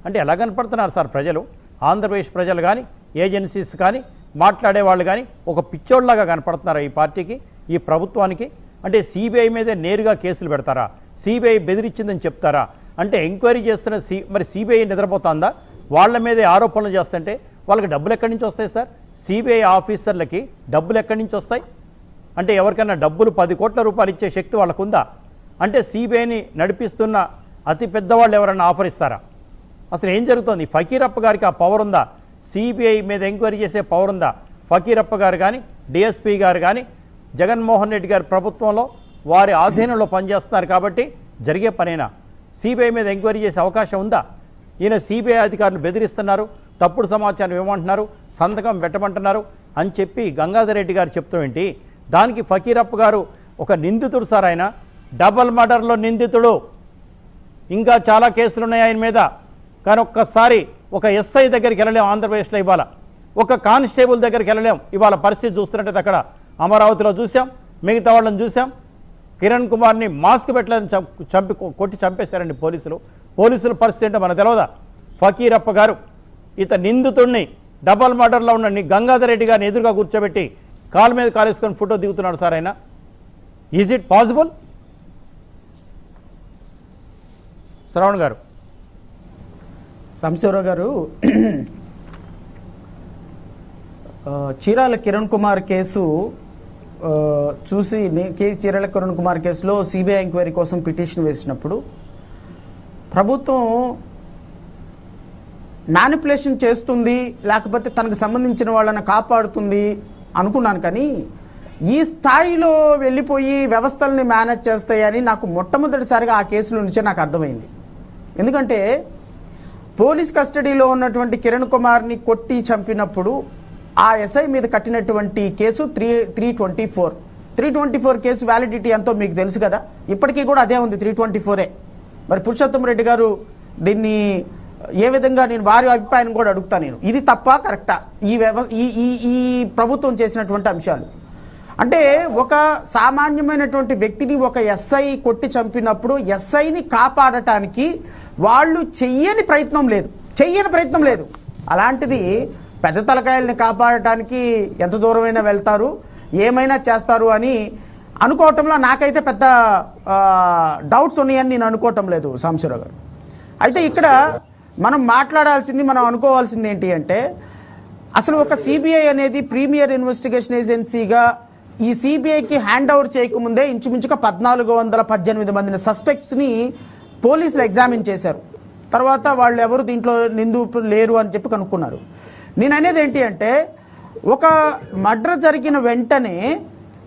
[SPEAKER 1] అంటే ఎలా కనపడుతున్నారు సార్ ప్రజలు? ఆంధ్రప్రదేశ్ ప్రజలు కానీ, ఏజెన్సీస్ కానీ, మాట్లాడే వాళ్ళు కానీ ఒక పిచ్చోళ్ళలాగా కనపడుతున్నారు ఈ పార్టీకి, ఈ ప్రభుత్వానికి. అంటే సిబిఐ మీదే నేరుగా కేసులు పెడతారా? సిబిఐ బెదిరించిందని చెప్తారా? అంటే ఎంక్వైరీ చేస్తున్న మరి సిబిఐ నిద్రపోతుందా? వాళ్ళ మీదే ఆరోపణలు చేస్తుంటే వాళ్ళకి డబ్బులు ఎక్కడి నుంచి వస్తాయి సార్? సిబిఐ ఆఫీసర్లకి డబ్బులు ఎక్కడి నుంచి వస్తాయి? అంటే ఎవరికైనా డబ్బులు 10 కోట్ల రూపాయలు ఇచ్చే శక్తి వాళ్ళకు ఉందా? అంటే సిబిఐని నడిపిస్తున్న అతి పెద్దవాళ్ళు ఎవరైనా ఆఫర్ ఇస్తారా? అసలు ఏం జరుగుతుంది? ఫకీరప్ప గారికి ఆ పవర్ ఉందా? సిబిఐ మీద ఎంక్వైరీ చేసే పవర్ ఉందా? ఫకీరప్ప గారు కానీ, డిఎస్పీ గారు కానీ జగన్మోహన్ రెడ్డి గారి ప్రభుత్వంలో వారి ఆధీనంలో పనిచేస్తున్నారు కాబట్టి జరిగే పనేనా? సిబిఐ మీద ఎంక్వైరీ చేసే అవకాశం ఉందా? ఈయన సిబిఐ అధికారులు బెదిరిస్తున్నారు, తప్పుడు సమాచారం ఇవ్వమంటున్నారు, సంతకం పెట్టమంటున్నారు అని చెప్పి గంగాధర్ రెడ్డి గారు చెప్తాం ఏంటి? దానికి ఫకీరప్ప గారు ఒక నిందితుడు సార్, ఆయన డబల్ మర్డర్లో నిందితుడు. ఇంకా చాలా కేసులు ఉన్నాయి ఆయన మీద. కానీ ఒక్కసారి ఒక ఎస్ఐ దగ్గరికి వెళ్ళలేం ఆంధ్రప్రదేశ్లో ఇవాళ, ఒక కానిస్టేబుల్ దగ్గరికి వెళ్ళలేం ఇవాళ. పరిస్థితి చూస్తున్నట్టు అక్కడ అమరావతిలో చూసాం, మిగతా వాళ్ళని చూసాం. కిరణ్ కుమార్ని మాస్క్ పెట్టలేదని కొట్టి చంపేశారండి పోలీసుల పరిస్థితి ఏంటో మనకు తెలియదా? ఫకీరప్ప గారు నిందితుడిని డబల్ మర్డర్లో ఉన్న గంగాధర్ రెడ్డి గారిని ఎదురుగా కూర్చోబెట్టి కాలు మీద కాలేసుకొని ఫోటో దిగుతున్నాడు సార్ ఆయన. Is it possible? Shravan garu.
[SPEAKER 2] Sambasivarao గారు, చీరాల కిరణ్ కుమార్ కేసు చూసి చీరాల కిరణ్ కుమార్ కేసులో సిబిఐ ఎంక్వైరీ కోసం పిటిషన్ వేసినప్పుడు ప్రభుత్వం మ్యానిపులేషన్ చేస్తుంది, లేకపోతే తనకు సంబంధించిన వాళ్ళని కాపాడుతుంది అనుకున్నాను. కానీ ఈ స్థాయిలో వెళ్ళిపోయి వ్యవస్థల్ని మేనేజ్ చేస్తాయని నాకు మొట్టమొదటిసారిగా ఆ కేసులో నుంచే నాకు అర్థమైంది. ఎందుకంటే పోలీస్ కస్టడీలో ఉన్నటువంటి కిరణ్ కుమార్ని కొట్టి చంపినప్పుడు ఆ ఎస్ఐ మీద కట్టినటువంటి కేసు 324 కేసు వ్యాలిడిటీ ఎంతో మీకు తెలుసు కదా. ఇప్పటికీ కూడా అదే ఉంది, 324. మరి పురుషోత్తం రెడ్డి గారు దీన్ని ఏ విధంగా, నేను వారి అభిప్రాయం కూడా అడుగుతాను. నేను ఇది తప్ప కరెక్టా ఈ ప్రభుత్వం చేసినటువంటి అంశాలు? అంటే ఒక సామాన్యమైనటువంటి వ్యక్తిని ఒక ఎస్ఐ కొట్టి చంపినప్పుడు ఎస్ఐని కాపాడటానికి వాళ్ళు చెయ్యని ప్రయత్నం లేదు. అలాంటిది పెద్ద తలకాయల్ని కాపాడటానికి ఎంత దూరమైనా వెళ్తారు, ఏమైనా చేస్తారు అని అనుకోవటంలో నాకైతే పెద్ద డౌట్స్ ఉన్నాయని నేను అనుకోవటం లేదు సాంబశివరావు గారు. అయితే ఇక్కడ మనం అనుకోవాల్సింది ఏంటి అంటే, అసలు ఒక సిబిఐ అనేది ప్రీమియర్ ఇన్వెస్టిగేషన్ ఏజెన్సీగా ఈ సిబిఐకి హ్యాండ్ ఓవర్ చేయకముందే ఇంచుమించుగా 1418 మందిని సస్పెక్ట్స్ని పోలీసులు ఎగ్జామిన్ చేశారు. తర్వాత వాళ్ళు ఎవరు దీంట్లో నిందితులు లేరు అని చెప్పి కనుక్కున్నారు. నేను అనేది ఏంటి అంటే, ఒక మర్డర్ జరిగిన వెంటనే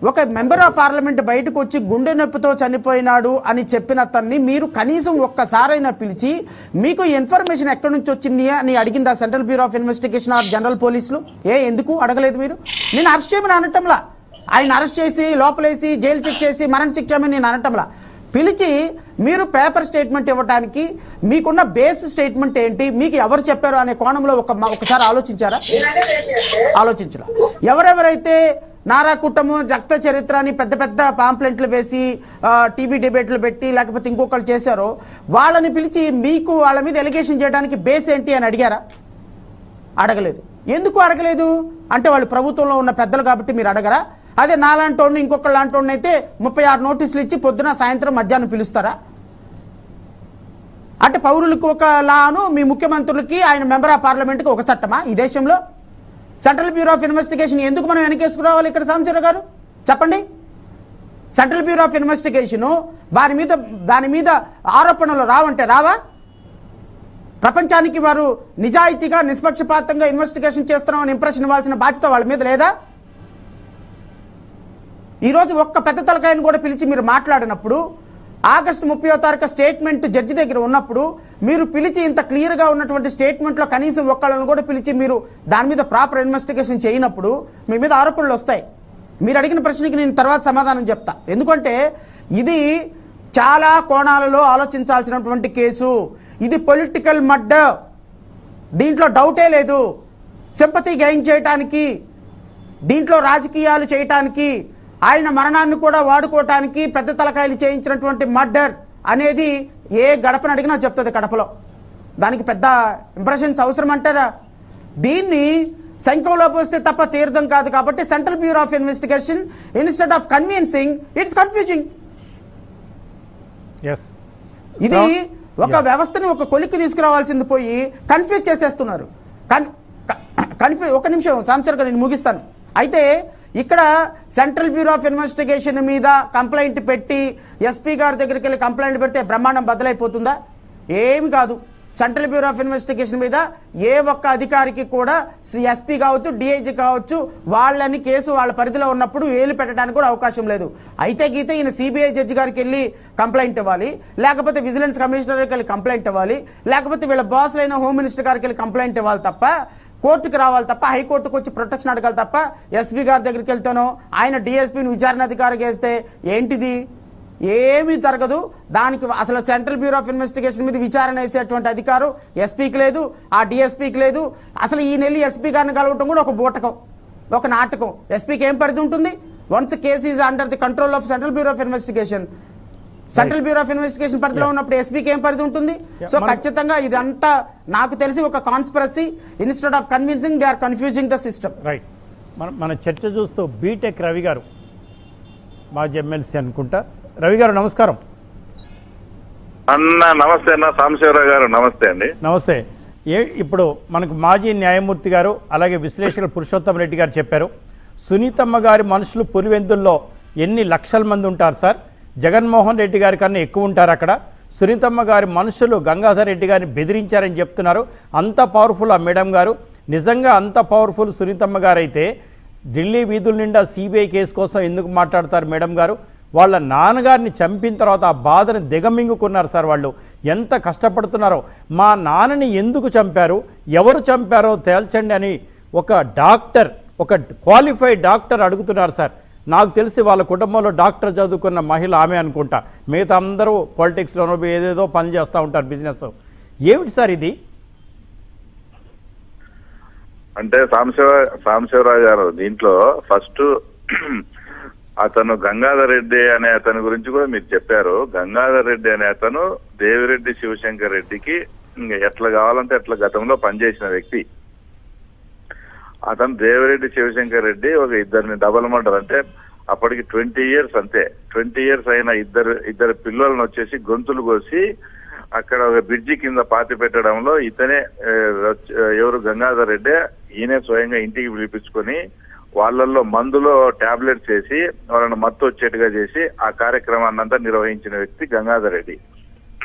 [SPEAKER 2] ఒక మెంబర్ ఆఫ్ పార్లమెంట్ బయటకు వచ్చి గుండె నొప్పితో చనిపోయినాడు అని చెప్పిన అతన్ని మీరు కనీసం ఒక్కసారైనా పిలిచి మీకు ఇన్ఫర్మేషన్ ఎక్కడి నుంచి వచ్చింది అని అడిగిందా central bureau of investigation or general పోలీసులు? ఎందుకు అడగలేదు మీరు? నేను అరెస్ట్ చేయమని అనటంలా, ఆయన అరెస్ట్ చేసి లోపలేసి జైలు చెక్ చేసి మరణ శిక్ష చేయమని నేను అనటంలా. పిలిచి మీరు పేపర్ స్టేట్మెంట్ ఇవ్వడానికి మీకున్న బేస్ స్టేట్మెంట్ ఏంటి, మీకు ఎవరు చెప్పారు అనే కోణంలో ఒకసారి ఆలోచించారా? ఆలోచించరా? ఎవరెవరైతే నారా కుటుంబం రక్త చరిత్ర అని పెద్ద పెద్ద పాంప్లెంట్లు వేసి టీవీ డిబేట్లు పెట్టి లేకపోతే ఇంకొకళ్ళు చేశారో వాళ్ళని పిలిచి మీకు వాళ్ళ మీద ఎలిగేషన్ చేయడానికి బేస్ ఏంటి అని అడిగారా? అడగలేదు. ఎందుకు అడగలేదు అంటే వాళ్ళు ప్రభుత్వంలో ఉన్న పెద్దలు కాబట్టి మీరు అడగరా? అదే నాలాంటోడిని ఇంకొకళ్ళు లాంటోడిని అయితే 36 నోటీసులు ఇచ్చి పొద్దున సాయంత్రం మధ్యాహ్నం పిలుస్తారా? అంటే పౌరులకు ఒక లాను, మీ ముఖ్యమంత్రులకి ఆయన మెంబర్ ఆఫ్ పార్లమెంట్కి ఒక చట్టమా ఈ దేశంలో? సెంట్రల్ బ్యూరో ఆఫ్ ఇన్వెస్టిగేషన్ ఎందుకు మనం వెనకేసుకురావాలి ఇక్కడ సాంబశివరావు గారు చెప్పండి? సెంట్రల్ బ్యూరో ఆఫ్ ఇన్వెస్టిగేషను దాని మీద ఆరోపణలు రావంటే రావా? ప్రపంచానికి వారు నిజాయితీగా నిష్పక్షపాతంగా ఇన్వెస్టిగేషన్ చేస్తున్నామని ఇంప్రెషన్ ఇవ్వాల్సిన బాధ్యత వాళ్ళ మీద లేదా? ఈరోజు ఒక్క పెద్ద తలకాయను కూడా పిలిచి మీరు మాట్లాడినప్పుడు, ఆగస్టు 30వ తారీఖు స్టేట్మెంట్ జడ్జి దగ్గర ఉన్నప్పుడు మీరు పిలిచి ఇంత క్లియర్గా ఉన్నటువంటి స్టేట్మెంట్లో కనీసం ఒక్కళ్ళను కూడా పిలిచి మీరు దాని మీద ప్రాపర్ ఇన్వెస్టిగేషన్ చేయనప్పుడు మీ మీద ఆరోపణలు వస్తాయి. మీరు అడిగిన ప్రశ్నకి నేను తర్వాత సమాధానం చెప్తా. ఎందుకంటే ఇది చాలా కోణాలలో ఆలోచించాల్సినటువంటి కేసు. ఇది పొలిటికల్ మర్డర్, దీంట్లో డౌటే లేదు. సింపతి గెయిన్ చేయటానికి, దీంట్లో రాజకీయాలు చేయటానికి, ఆయన మరణాన్ని కూడా వాడుకోవటానికి పెద్ద తలకాయలు చేయించినటువంటి మర్డర్ అనేది ఏ గడపను అడిగినా చెప్తుంది కడపలో. దానికి పెద్ద ఇంప్రెషన్స్ అవసరం అంటారా? దీన్ని శంఖంలో పోస్తే తప్ప తీర్థం కాదు. కాబట్టి central bureau of investigation instead of convincing it's confusing. ఇది ఒక వ్యవస్థని ఒక కొలిక్కి తీసుకురావాల్సింది పోయి కన్ఫ్యూజ్ చేసేస్తున్నారు. ఒక నిమిషం సాంబశివరావు నేను ముగిస్తాను. అయితే ఇక్కడ సెంట్రల్ బ్యూరో ఆఫ్ ఇన్వెస్టిగేషన్ మీద కంప్లైంట్ పెట్టి ఎస్పీ గారి దగ్గరికి వెళ్ళి కంప్లైంట్ పెడితే బ్రహ్మాండం బద్దలైపోతుందా? ఏమి కాదు. సెంట్రల్ బ్యూరో ఆఫ్ ఇన్వెస్టిగేషన్ మీద ఏ ఒక్క అధికారికి కూడా ఎస్పీ కావచ్చు, డిఐజీ కావచ్చు, వాళ్ళని కేసు వాళ్ళ పరిధిలో ఉన్నప్పుడు ఏలు పెట్టడానికి కూడా అవకాశం లేదు. అయితే గీతే ఈయన సిబిఐ జడ్జి గారికి వెళ్ళి కంప్లైంట్ ఇవ్వాలి, లేకపోతే విజిలెన్స్ కమిషనర్ గారికి వెళ్ళి కంప్లైంట్ ఇవ్వాలి, లేకపోతే వీళ్ళ బాసులైన హోమ్ మినిస్టర్ గారికి వెళ్ళి కంప్లైంట్ ఇవ్వాలి తప్ప, కోర్టుకు రావాలి తప్ప, హైకోర్టుకు వచ్చి ప్రొటెక్షన్ అడగాలి తప్ప, ఎస్పీ గారి దగ్గరికి వెళ్తానో ఆయన డిఎస్పీని విచారణ అధికారికి వేస్తే ఏంటిది? ఏమీ జరగదు. దానికి అసలు సెంట్రల్ బ్యూరో ఆఫ్ ఇన్వెస్టిగేషన్ మీద విచారణ వేసేటువంటి అధికారం ఎస్పీకి లేదు, ఆ డిఎస్పీకి లేదు. అసలు ఈ నెల ఎస్పీ గారిని కలవటం కూడా ఒక బూటకం, ఒక నాటకం. ఎస్పీకి ఏం పరిధి ఉంటుంది? Once case is under the control of central bureau of investigation. Central bureau of investigation పరిధిలో ఉన్నప్పుడు ఎస్పీకి ఏం పరిధి ఉంటుంది? సో ఖచ్చితంగా ఇదంతా నాకు తెలిసి ఒక conspiracy. Instead of convincing they are confusing the system.
[SPEAKER 1] Right. మన చర్చ చూస్తూ బీటెక్ రవి గారు మాజీ ఎమ్మెల్సీ అనుకుంటా. రవి గారు నమస్కారం.
[SPEAKER 4] అన్న నమస్తే అన్న. సాంబశివరావు గారు నమస్తే అండి.
[SPEAKER 1] నమస్తే. ఇప్పుడు మనకు మాజీ న్యాయమూర్తి గారు అలాగే విశ్లేషకులు పురుషోత్తం రెడ్డి గారు చెప్పారు, సునీతమ్మ గారి మనుషులు పులివెందుల్లో ఎన్ని లక్షల మంది ఉంటారు సార్, జగన్మోహన్ రెడ్డి గారి కన్నా ఎక్కువ ఉంటారు అక్కడ. సునీతమ్మ గారి మనుషులు గంగాధర్ రెడ్డి గారిని బెదిరించారని చెప్తున్నారు. అంత పవర్ఫుల్ ఆ మేడం గారు. నిజంగా అంత పవర్ఫుల్ సునీతమ్మ గారు అయితే ఢిల్లీ వీధుల నిండా సిబిఐ కేసు కోసం ఎందుకు మాట్లాడతారు మేడం గారు? వాళ్ళ నాన్నగారిని చంపిన తర్వాత ఆ బాధను దిగమింగుకున్నారు సార్. వాళ్ళు ఎంత కష్టపడుతున్నారో. మా నాన్నని ఎందుకు చంపారు, ఎవరు చంపారో తేల్చండి అని ఒక డాక్టర్, ఒక క్వాలిఫైడ్ డాక్టర్ అడుగుతున్నారు సార్. నాకు తెలిసి వాళ్ళ కుటుంబంలో డాక్టర్ చదువుకున్న మహిళ ఆమె అనుకుంటా. మిగతా అందరూ పాలిటిక్స్లోనో ఏదేదో పని చేస్తూ ఉంటారు, బిజినెస్. ఏమిటి సార్ ఇది?
[SPEAKER 4] అంటే సాంబశివరావు గారు దీంట్లో ఫస్ట్ అతను గంగాధర్ రెడ్డి అనే అతని గురించి కూడా మీరు చెప్పారు. గంగాధర్ రెడ్డి అనే అతను దేవిరెడ్డి శివశంకర్ రెడ్డికి ఎట్లా కావాలంటే అట్లా గతంలో పనిచేసిన వ్యక్తి. అతను దేవిరెడ్డి శివశంకర్ రెడ్డి ఒక ఇద్దరిని డబల్ మర్డర్, అంటే అప్పటికి 20 years, అంతే 20 years అయిన ఇద్దరు పిల్లలను వచ్చేసి గొంతులు కోసి అక్కడ ఒక బ్రిడ్జి కింద పాతి పెట్టడంలో ఇతనే ఎవరు గంగాధర్ రెడ్డి ఈయనే స్వయంగా ఇంటికి పిలిపించుకొని వాళ్ళల్లో మందులో టాబ్లెట్స్ వేసి వాళ్ళని మత్తు వచ్చేట్టుగా చేసి ఆ కార్యక్రమాన్ని అంతా నిర్వహించిన వ్యక్తి గంగాధర్ రెడ్డి.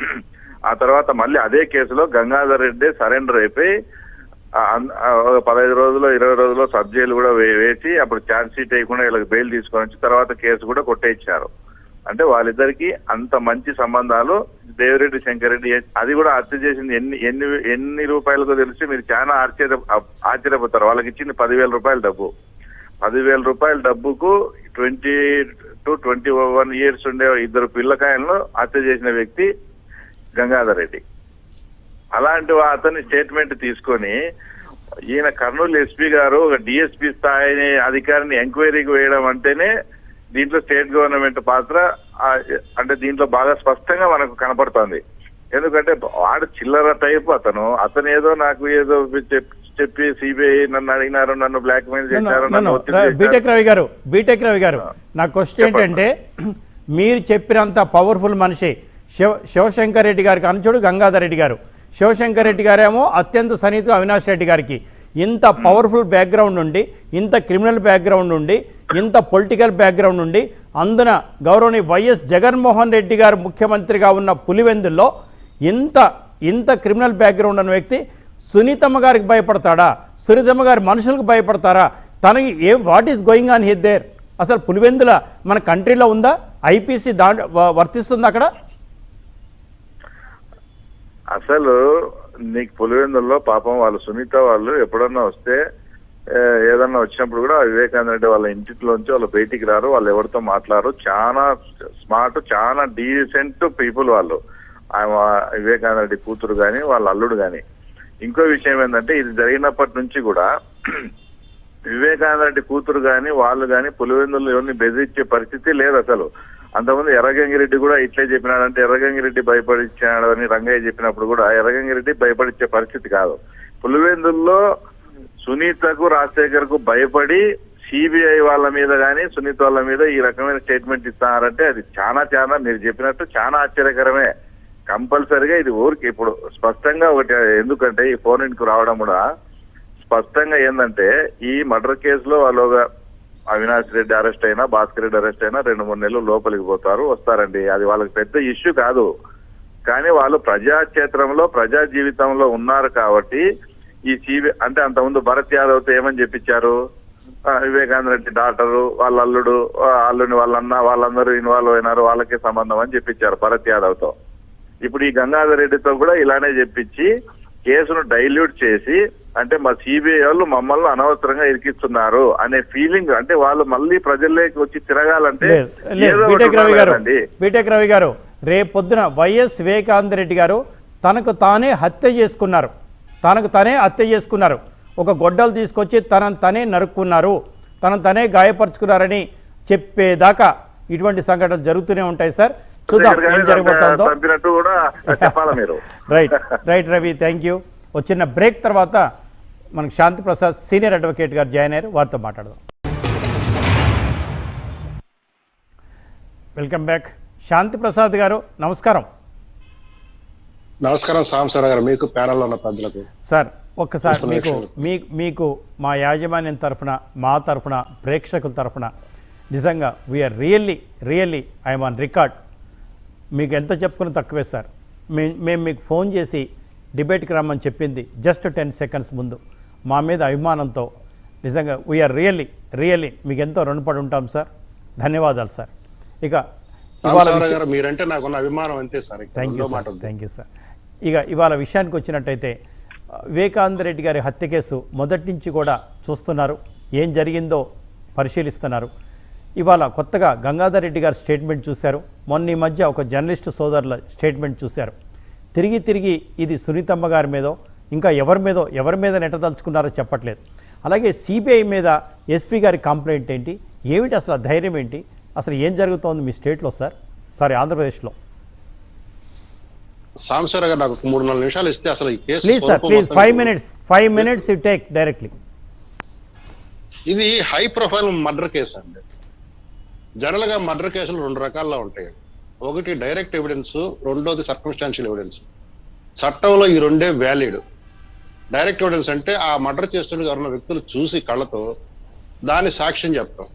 [SPEAKER 4] ఆ తర్వాత మళ్ళీ అదే కేసులో గంగాధర్ రెడ్డి సరెండర్ అయిపోయి 15 రోజులు 20 రోజుల్లో సబ్ జైలు కూడా వేసి అప్పుడు ఛార్జ్ షీట్ వేయకుండా వీళ్ళకి బెయిల్ తీసుకొని వచ్చి తర్వాత కేసు కూడా కొట్టేయించారు. అంటే వాళ్ళిద్దరికి అంత మంచి సంబంధాలు. దేవిరెడ్డి శంకర్ రెడ్డి అది కూడా హత్య చేసింది ఎన్ని రూపాయలకో తెలిసి మీరు చాలా ఆశ్చర్యపోతారు. వాళ్ళకి ఇచ్చింది 10,000 రూపాయల డబ్బు. 10,000 రూపాయల డబ్బుకు 20 to 21 years ఉండే ఇద్దరు పిల్లకాయలను హత్య చేసిన వ్యక్తి గంగాధర్ రెడ్డి. అలాంటి అతని స్టేట్మెంట్ తీసుకొని ఈయన కర్నూలు ఎస్పీ గారు ఒక డిఎస్పీ స్థాయి అధికారిని ఎంక్వైరీకి వేయడం అంటేనే దీంట్లో స్టేట్ గవర్నమెంట్ పాత్ర అంటే దీంట్లో బాగా స్పష్టంగా మనకు కనపడుతోంది. ఎందుకంటే వాడు చిల్లర టైప్ అతను ఏదో నాకు ఏదో చెప్పి సిబిఐ నన్ను అడిగినారు, నన్ను బ్లాక్ మెయిల్ చేశారు.
[SPEAKER 1] బీటెక్ రవి గారు నా క్వశ్చన్ ఏంటంటే, మీరు చెప్పినంత పవర్ఫుల్ మనిషి శివశంకర్ రెడ్డి గారికి అనుచుడు గంగాధర్ రెడ్డి గారు. శివశంకర్ రెడ్డి గారేమో అత్యంత సన్నిహితుడు అవినాష్ రెడ్డి గారికి. ఇంత పవర్ఫుల్ బ్యాక్గ్రౌండ్ నుండి, ఇంత క్రిమినల్ బ్యాక్గ్రౌండ్ నుండి, ఇంత పొలిటికల్ బ్యాక్గ్రౌండ్ నుండి, అందున గౌరవనీయ వైఎస్ జగన్మోహన్ రెడ్డి గారు ముఖ్యమంత్రిగా ఉన్న పులివెందుల్లో ఇంత క్రిమినల్ బ్యాక్గ్రౌండ్ ఉన్న వ్యక్తి సునీతమ్మ గారికి భయపడతాడా? సునీతమ్మ గారి మనుషులకు భయపడతారా? తనకి what is going on here there? అసలు పులివెందుల మన కంట్రీలో ఉందా? ఐపీసీ వర్తిస్తుంది అక్కడ?
[SPEAKER 4] అసలు నీకు పులివెందుల్లో పాపం వాళ్ళు సునీత వాళ్ళు ఎప్పుడన్నా వస్తే ఏదన్నా వచ్చినప్పుడు కూడా వివేకానంద రెడ్డి వాళ్ళ ఇంటిలోంచి వాళ్ళు బయటికి రారు, వాళ్ళు ఎవరితో మాట్లాడరు. చాలా స్మార్ట్, చాలా డీసెంట్ పీపుల్ వాళ్ళు. వివేకానంద రెడ్డి కూతురు కానీ వాళ్ళ అల్లుడు కానీ. ఇంకో విషయం ఏంటంటే, ఇది జరిగినప్పటి నుంచి కూడా వివేకానంద రెడ్డి కూతురు కానీ వాళ్ళు కానీ పులివెందుల్లో ఎవరిని బెదిరించే పరిస్థితి లేదు అసలు. అంతకుముందు ఎర్రగంగిరెడ్డి కూడా ఇట్లే చెప్పినాడంటే, ఎర్రగంగిరెడ్డి భయపడిచ్చాడు అని రంగయ్య చెప్పినప్పుడు కూడా ఎర్రగంగిరెడ్డి భయపడిచ్చే పరిస్థితి కాదు. పులివెందుల్లో సునీతకు రాజశేఖర్ కు భయపడి సిబిఐ వాళ్ళ మీద కానీ సునీత వాళ్ళ మీద ఈ రకమైన స్టేట్మెంట్ ఇస్తున్నారంటే అది చాలా మీరు చెప్పినట్టు చాలా ఆశ్చర్యకరమే. కంపల్సరిగా ఇది ఊరికి ఇప్పుడు స్పష్టంగా ఒకటి, ఎందుకంటే ఈ ఫోన్ ఇన్కు రావడం కూడా స్పష్టంగా ఏంటంటే, ఈ మర్డర్ కేసులో వాళ్ళు అవినాష్ రెడ్డి అరెస్ట్ అయినా భాస్కర్ రెడ్డి అరెస్ట్ అయినా 2-3 నెలలు లోపలికి వస్తారండి. అది వాళ్ళకి పెద్ద ఇష్యూ కాదు. కానీ వాళ్ళు ప్రజాక్షేత్రంలో ప్రజా జీవితంలో ఉన్నారు కాబట్టి ఈ సిబిఐ అంటే అంతకుముందు భరత్ యాదవ్తో ఏమని చెప్పించారు, వివేకానంద రెడ్డి డాక్టరు వాళ్ళ అల్లుని వాళ్ళన్న వాళ్ళందరూ ఇన్వాల్వ్ అయినారు, వాళ్ళకే సంబంధం అని చెప్పించారు భరత్ యాదవ్తో. ఇప్పుడు ఈ గంగాధర్ రెడ్డితో కూడా ఇలానే చెప్పించి కేసును డైల్యూట్ చేసి, అంటే మా సిబిఐ వాళ్ళు మమ్మల్ని అనవసరంగా ఇరికిస్తున్నారు అనే ఫీలింగ్, అంటే వాళ్ళు మళ్ళీ ప్రజల్లోకి వచ్చి తిరగాలంటే
[SPEAKER 1] బీటెక్ రవి గారు రేపు పొద్దున వైఎస్ వివేకానంద రెడ్డి గారు తనకు తానే హత్య చేసుకున్నారు. ఒక గొడ్డలు తీసుకొచ్చి తనను తనే నరుక్కున్నారు, తనను తనే గాయపరుచుకున్నారని చెప్పేదాకా ఇటువంటి సంఘటనలు జరుగుతూనే ఉంటాయి సార్. చూద్దాం ఏం జరగబోతుందో.
[SPEAKER 4] పంపినట్టు కూడా చెప్పాలా మీరు.
[SPEAKER 1] Right right Ravi, thank you. వచ్చిన బ్రేక్ తర్వాత మనకు శాంతి ప్రసాద్ సీనియర్ అడ్వకేట్ గారు జాయిన్ అయ్యారు, వారితో మాట్లాడదాం. Welcome back. శాంతి ప్రసాద్ గారు నమస్కారం.
[SPEAKER 5] నమస్కారం సాంబశివరావు గారు, మీకు ప్యానల్లో ఉన్న పెద్దలకు.
[SPEAKER 1] సార్ ఒక్కసారి మీకు మా యాజమాన్యం తరఫున, మా తరఫున, ప్రేక్షకుల తరఫున నిజంగా we are really I'm on record. మీకు ఎంత చెప్పుకుని తక్కువే సార్. మేము మీకు ఫోన్ చేసి డిబేట్కి రమ్మని చెప్పింది జస్ట్ 10 సెకండ్స్ ముందు. మా మీద అభిమానంతో నిజంగా వీఆర్ రియల్లీ మీకు ఎంతో రుణపడి ఉంటాం సార్. ధన్యవాదాలు సార్. ఇక
[SPEAKER 5] గారు మీరంటే నాకున్న అభిమానం అంతే సార్.
[SPEAKER 1] Thank you sir. ఇక ఇవాళ విషయానికి వచ్చినట్టయితే వివేకానంద రెడ్డి గారి హత్య కేసు మొదటి నుంచి కూడా చూస్తున్నారు, ఏం జరిగిందో పరిశీలిస్తున్నారు. ఇవాళ కొత్తగా గంగాధర్ రెడ్డి గారి స్టేట్మెంట్ చూశారు, మొన్న ఈ మధ్య ఒక జర్నలిస్టు సోదరుల స్టేట్మెంట్ చూశారు. తిరిగి ఇది సునీతమ్మ గారి మీదో ఇంకా ఎవరి మీద నెట్టదలుచుకున్నారో చెప్పట్లేదు. అలాగే సిబిఐ మీద ఎస్పీ గారి కంప్లైంట్ ఏంటి, ఏమిటి అసలు ధైర్యం ఏంటి, అసలు ఏం జరుగుతోంది మీ స్టేట్లో సారీ ఆంధ్రప్రదేశ్లో?
[SPEAKER 5] సాంబశివరావు గారు నాకు 3-4 నిమిషాలు ఇస్తే అసలు ఈ case
[SPEAKER 1] please sir, please 5 minutes you take directly.
[SPEAKER 5] ఇది హై ప్రొఫైల్ మర్డర్ కేసు అండి. జనరల్ గా మర్డర్ కేసులు 2 రకాల్లో ఉంటాయి. ఒకటి డైరెక్ట్ ఎవిడెన్స్, రెండోది సర్కమ్స్టాన్షియల్ ఎవిడెన్స్. చట్టంలో ఈ రెండే వ్యాలిడ్. డైరెక్ట్ ఎవిడెన్స్ అంటే ఆ మర్డర్ చేస్తుంటే ఎవరైనా వ్యక్తులు చూసి కళ్ళతో దాన్ని సాక్ష్యం చెప్పడం,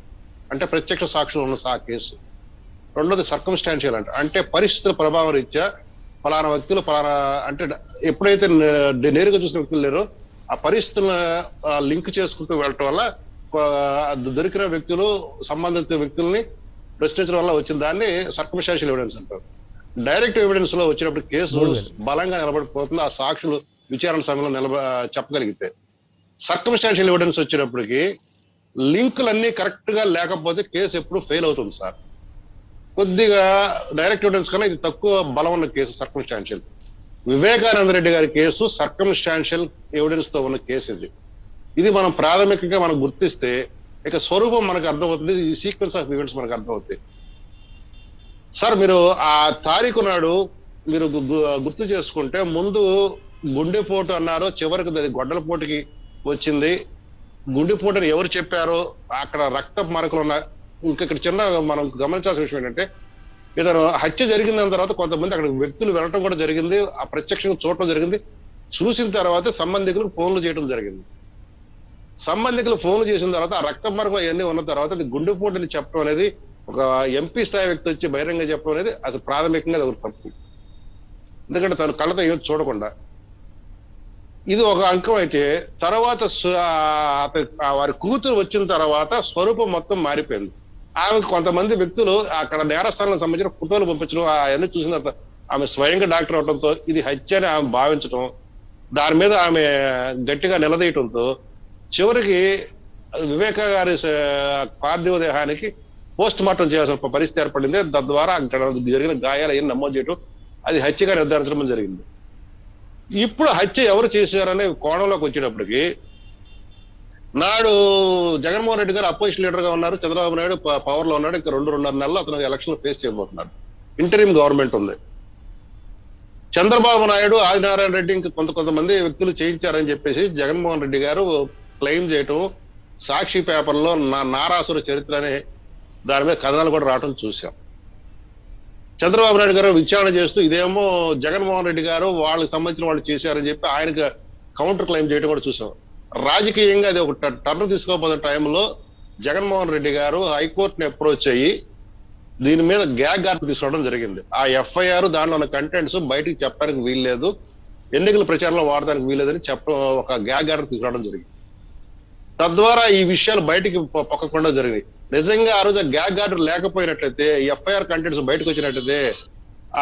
[SPEAKER 5] అంటే ప్రత్యక్ష సాక్షులు ఉన్న కేసు. రెండోది సర్కమ్స్టాన్షియల్ అంటే పరిస్థితుల ప్రభావం రీత్యా ఫలానా వ్యక్తులు ఫలానా అంటే ఎప్పుడైతే నేరుగా చూసిన వ్యక్తులు లేరో ఆ పరిస్థితులను లింక్ చేసుకుంటూ వెళ్ళటం వల్ల దొరికిన వ్యక్తులు సంబంధిత వ్యక్తుల్ని ప్రశ్నించడం వల్ల వచ్చిన దాన్ని సర్కమ్స్టాన్షియల్ ఎవిడెన్స్ అంటారు. డైరెక్ట్ ఎవిడెన్స్ లో వచ్చినప్పుడు కేసు బలంగా నిలబడిపోతుంది ఆ సాక్షులు విచారణ సమయంలో చెప్పగలిగితే. సర్కమ్స్టాన్షియల్ ఎవిడెన్స్ వచ్చినప్పటికీ లింకులన్నీ కరెక్ట్ గా లేకపోతే కేసు ఎప్పుడు ఫెయిల్ అవుతుంది సార్. కొద్దిగా డైరెక్ట్ ఎవిడెన్స్ కన్నా ఇది తక్కువ బలం ఉన్న కేసు సర్కమ్స్టాన్షియల్. వివేకానంద రెడ్డి గారి కేసు సర్కమ్స్టాన్షియల్ ఎవిడెన్స్ తో ఉన్న కేసు ఇది మనం ప్రాథమికంగా మనం గుర్తిస్తే ఇక స్వరూపం మనకు అర్థమవుతుంది, ఈ సీక్వెన్స్ ఆఫ్ ఈవెంట్స్ మనకు అర్థమవుతాయి. సార్ మీరు ఆ తారీఖు నాడు మీరు గుర్తు చేసుకుంటే ముందు గుండెపోటు అన్నారో, చివరికి అది గొడ్డలపోటుకి వచ్చింది. గుండెపోటుని ఎవరు చెప్పారో, అక్కడ రక్త మరకలు ఉన్న ఇక్కడ చిన్న మనం గమనించాల్సిన విషయం ఏంటంటే ఇతను హత్య జరిగిన తర్వాత కొంతమంది అక్కడ వ్యక్తులు వెళ్ళటం కూడా జరిగింది, ఆ ప్రత్యక్షంగా చూడటం జరిగింది. చూసిన తర్వాత సంబంధికులకు ఫోన్లు చేయడం జరిగింది. సంబంధికులు ఫోన్లు చేసిన తర్వాత ఆ రక్త మార్గం అవన్నీ ఉన్న తర్వాత అది గుండెపోటుని చెప్పడం అనేది ఒక ఎంపీ స్థాయి వ్యక్తి వచ్చి బహిరంగ చెప్పడం అనేది అసలు ప్రాథమికంగా అది ఒక తప్పు. ఎందుకంటే తను కళ్ళతో ఏం చూడకుండా ఇది ఒక అంకం అయితే తర్వాత వారి కూతురు వచ్చిన తర్వాత స్వరూపం మొత్తం మారిపోయింది. ఆమెకు కొంతమంది వ్యక్తులు అక్కడ నేరస్థానాలకు సంబంధించిన ఫోటోలు పంపించడం, అవన్నీ చూసిన తర్వాత ఆమె స్వయంగా డాక్టర్ అవడంతో ఇది హత్య అని ఆమె భావించడం, దాని మీద ఆమె గట్టిగా నిలదీయటంతో చివరికి వివేక గారి పార్థివ దేహానికి పోస్ట్ మార్టం చేయాల్సిన పరిస్థితి ఏర్పడింది. తద్వారా అక్కడ జరిగిన గాయాలు అయ్యి నమోదు చేయడం, అది హత్యగా నిర్ధారించడం జరిగింది. ఇప్పుడు హత్య ఎవరు చేశారనే కోణంలోకి వచ్చేటప్పటికి నాడు జగన్మోహన్ రెడ్డి గారు అపోజిషన్ లీడర్ గా ఉన్నారు, చంద్రబాబు నాయుడు పవర్ లో ఉన్నాడు. ఇంకా 2-2.5 నెలలు అతను ఎలక్షన్ ఫేస్ చేయబోతున్నాడు. ఇంటరిమ్ గవర్నమెంట్ ఉంది. చంద్రబాబు నాయుడు, ఆదినారాయణ రెడ్డి ఇంకా కొంతమంది వ్యక్తులు చేయించారని చెప్పేసి జగన్మోహన్ రెడ్డి గారు క్లెయిమ్ చేయటం, సాక్షి పేపర్లో నారాసుర చరిత్ర అనే దాని మీద కథనాలు కూడా రావటం చూసాం. చంద్రబాబు నాయుడు గారు విచారణ చేస్తూ ఇదేమో జగన్మోహన్ రెడ్డి గారు వాళ్ళకి సంబంధించిన వాళ్ళు చేశారని చెప్పి ఆయనకు కౌంటర్ క్లెయిమ్ చేయడం కూడా చూసాం. రాజకీయంగా అది ఒక టర్న్ తీసుకోబోతున్న టైంలో జగన్మోహన్ రెడ్డి గారు హైకోర్టుని అప్రోచ్ అయ్యి దీని మీద గ్యాగ్ ఆర్డర్ తీసుకోవడం జరిగింది. ఆ ఎఫ్ఐఆర్ దానిలో ఉన్న కంటెంట్స్ బయటికి చెప్పడానికి వీల్లేదు, ఎన్నికల ప్రచారంలో వాడడానికి వీల్లేదని ఒక గ్యాగ్ ఆర్డర్ తీసుకోవడం జరిగింది. తద్వారా ఈ విషయాలు బయటికి పొక్కకుండా జరిగాయి. నిజంగా ఆ రోజు గ్యాగ్ ఆర్డర్ లేకపోయినట్లయితే, ఎఫ్ఐఆర్ కంటెంట్స్ బయటకు వచ్చినట్లయితే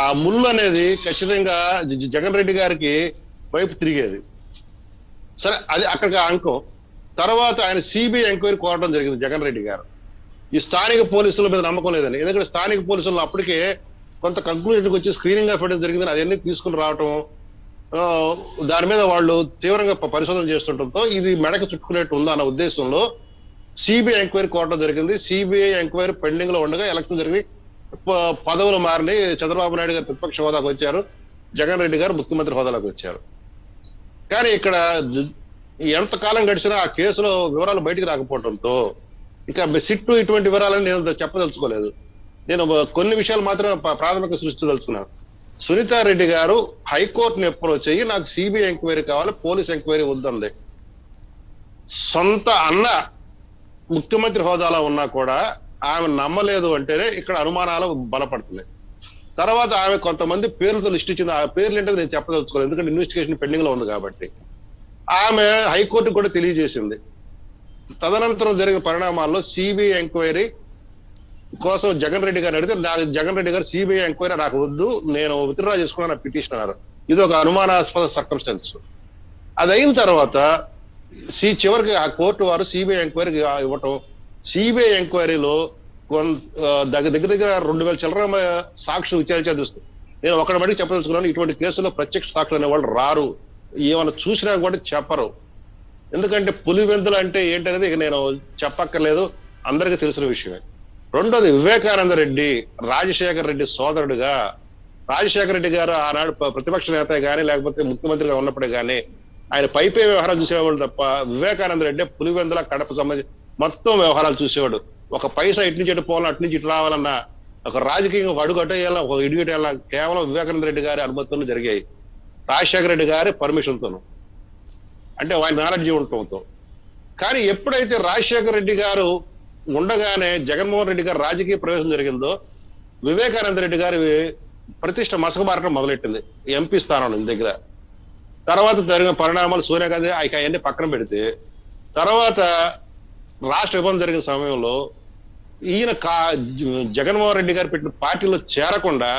[SPEAKER 5] ఆ ముళ్ళు అనేది ఖచ్చితంగా జగన్ రెడ్డి గారికి వైపు తిరిగేది. సరే, అది అక్కడికి అంకం. తర్వాత ఆయన సిబిఐ ఎంక్వైరీ కోరడం జరిగింది జగన్ రెడ్డి గారు. ఈ స్థానిక పోలీసుల మీద నమ్మకం లేదని, ఎందుకంటే స్థానిక పోలీసులు అప్పటికే కొంత కంక్లూజన్కి వచ్చి స్క్రీనింగ్ ఆఫ్ ఎవిడెన్స్ జరిగిందని అవన్నీ తీసుకుని రావటం, దాని మీద వాళ్ళు తీవ్రంగా పరిశోధన చేస్తుండటంతో ఇది మెడకు చుట్టుకునేట్టు ఉందా అన్న ఉద్దేశంలో సిబిఐ ఎంక్వైరీ కోర్టులో జరిగింది. సిబిఐ ఎంక్వైరీ పెండింగ్ లో ఉండగా ఎలక్షన్ జరిగి పదవులు మారిని. చంద్రబాబు నాయుడు గారు ప్రతిపక్ష హోదాకు వచ్చారు, జగన్ రెడ్డి గారు ముఖ్యమంత్రి హోదాలోకి వచ్చారు. కానీ ఇక్కడ ఎంతకాలం గడిచినా ఆ కేసులో వివరాలు బయటికి రాకపోవడంతో ఇక సిట్టు ఇటువంటి వివరాలని నేను చెప్పదలుచుకోలేదు. నేను కొన్ని విషయాలు మాత్రం ప్రాథమిక సృష్టించదలుచుకున్నాను. సునీతారెడ్డి గారు హైకోర్టుని అప్రోచ్ అయ్యి నాకు సిబిఐ ఎంక్వైరీ కావాలి, పోలీస్ ఎంక్వైరీ వద్దంది. సొంత అన్న ముఖ్యమంత్రి హోదాలో ఉన్నా కూడా ఆమె నమ్మలేదు అంటేనే ఇక్కడ అనుమానాలు బలపడుతున్నాయి. తర్వాత ఆమె కొంతమంది పేర్లతో లిస్ట్ ఇచ్చింది. ఆ పేర్లు ఏంటో నేను చెప్పదలుచుకోలేదు, ఎందుకంటే ఇన్వెస్టిగేషన్ పెండింగ్ లో ఉంది కాబట్టి. ఆమె హైకోర్టుకు కూడా తెలియజేసింది. తదనంతరం జరిగిన పరిణామాల్లో సిబిఐ ఎంక్వైరీ కోసం జగన్ రెడ్డి గారు అడిగితే జగన్ రెడ్డి గారు సిబిఐ ఎంక్వైరీ నాకు వద్దు, నేను విత్డ్రా చేసుకున్నాను పిటిషన్ అన్నారు. ఇది ఒక అనుమానాస్పద సర్కమ్స్టెన్స్. అది అయిన తర్వాత చివరికి ఆ కోర్టు వారు సిబిఐ ఎంక్వైరీ ఇవ్వటం. సిబిఐ ఎంక్వైరీలో దగ్గర 2000 చిల్లర సాక్షులు విచారించాల్సి వస్తుంది. నేను ఒకటి బట్టి చెప్పదలుచుకున్నాను, ఇటువంటి కేసులో ప్రత్యక్ష సాక్షులు అనేవాళ్ళు రారు, ఏమైనా చూసినా కూడా చెప్పరు. ఎందుకంటే పులివెందులు అంటే ఏంటనేది ఇక నేను చెప్పక్కర్లేదు, అందరికీ తెలిసిన విషయమే. రెండోది, వివేకానంద రెడ్డి రాజశేఖర రెడ్డి సోదరుడుగా, రాజశేఖర రెడ్డి గారు ఆనాడు ప్రతిపక్ష నేత కానీ లేకపోతే ముఖ్యమంత్రిగా ఉన్నప్పుడే కానీ ఆయన పైపే వ్యవహారాలు చూసేవాడు తప్ప వివేకానంద రెడ్డి పులివెందుల కడప సంబంధించి మొత్తం వ్యవహారాలు చూసేవాడు. ఒక పైసా ఇటు నుంచి ఇటు పోవాలన్నా అటు నుంచి ఇటు రావాలన్నా ఒక రాజకీయంగా ఒక అడుగు అటేయాలా ఒక ఇడుగు అటేయాలా కేవలం వివేకానంద రెడ్డి గారి అనుమతితో జరిగాయి, రాజశేఖర రెడ్డి గారి పర్మిషన్తోను, అంటే ఆయన నాలెడ్జ్ ఉండటంతో. కానీ ఎప్పుడైతే రాజశేఖర రెడ్డి గారు ఉండగానే జగన్మోహన్ రెడ్డి గారు రాజకీయ ప్రవేశం జరిగిందో వివేకానంద రెడ్డి గారి ప్రతిష్ట మసకబారటం మొదలెట్టింది ఎంపీ స్థానం దగ్గర. తర్వాత జరిగిన పరిణామాలు సోనియా గాంధీ అవన్నీ పక్కన పెడితే తర్వాత రాష్ట్ర విభజన జరిగిన సమయంలో ఈయన జగన్మోహన్ రెడ్డి గారు పెట్టిన పార్టీలో చేరకుండా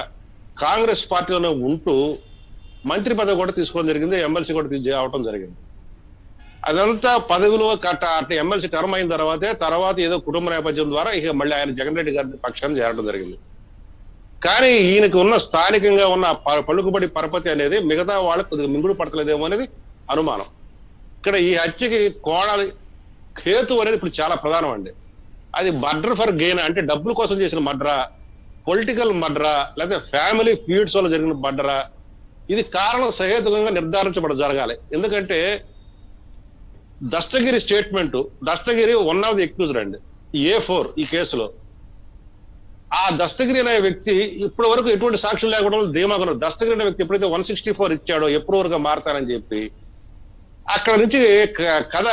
[SPEAKER 5] కాంగ్రెస్ పార్టీలోనే ఉంటూ మంత్రి పదవి కూడా తీసుకోవడం జరిగింది, ఎమ్మెల్సీ కూడా అవటం జరిగింది. అదంతా పదవిలో అట్లా ఎమ్మెల్సీ టర్మ్ అయిన తర్వాత ఏదో కుటుంబ నేపథ్యం ద్వారా ఇక మళ్ళీ ఆయన జగన్ రెడ్డి గారి పక్షాన్ని చేరడం జరిగింది. కానీ ఈయనకు ఉన్న స్థానికంగా ఉన్న పలుకుబడి పరపతి అనేది మిగతా వాళ్ళకి కొద్దిగా మింగుడు పడతలేదేమో అనేది అనుమానం. ఇక్కడ ఈ హత్యకి కోణాలు హేతు అనేది ఇప్పుడు చాలా ప్రధానం అండి. అది మర్డర్ ఫర్ గెయిన్, అంటే డబ్బుల కోసం చేసిన మర్డరా, పొలిటికల్ మర్డరా, లేకపోతే ఫ్యామిలీ ఫీడ్స్ వల్ల జరిగిన మర్డరా, ఇది కారణం సహేతుకంగా జరగాలి. ఎందుకంటే Dastagiri statement, Dastagiri one of the accused అండి A4 ఈ కేసులో. ఆ దస్తగిరి అనే వ్యక్తి ఇప్పటి వరకు ఎటువంటి సాక్ష్యం లేకుండా ధీమాగా దస్తగిరి అనే వ్యక్తి ఎప్పుడైతే 164 ఇచ్చాడో ఎప్పుడు వరకు మారతానని చెప్పి అక్కడ నుంచి కథ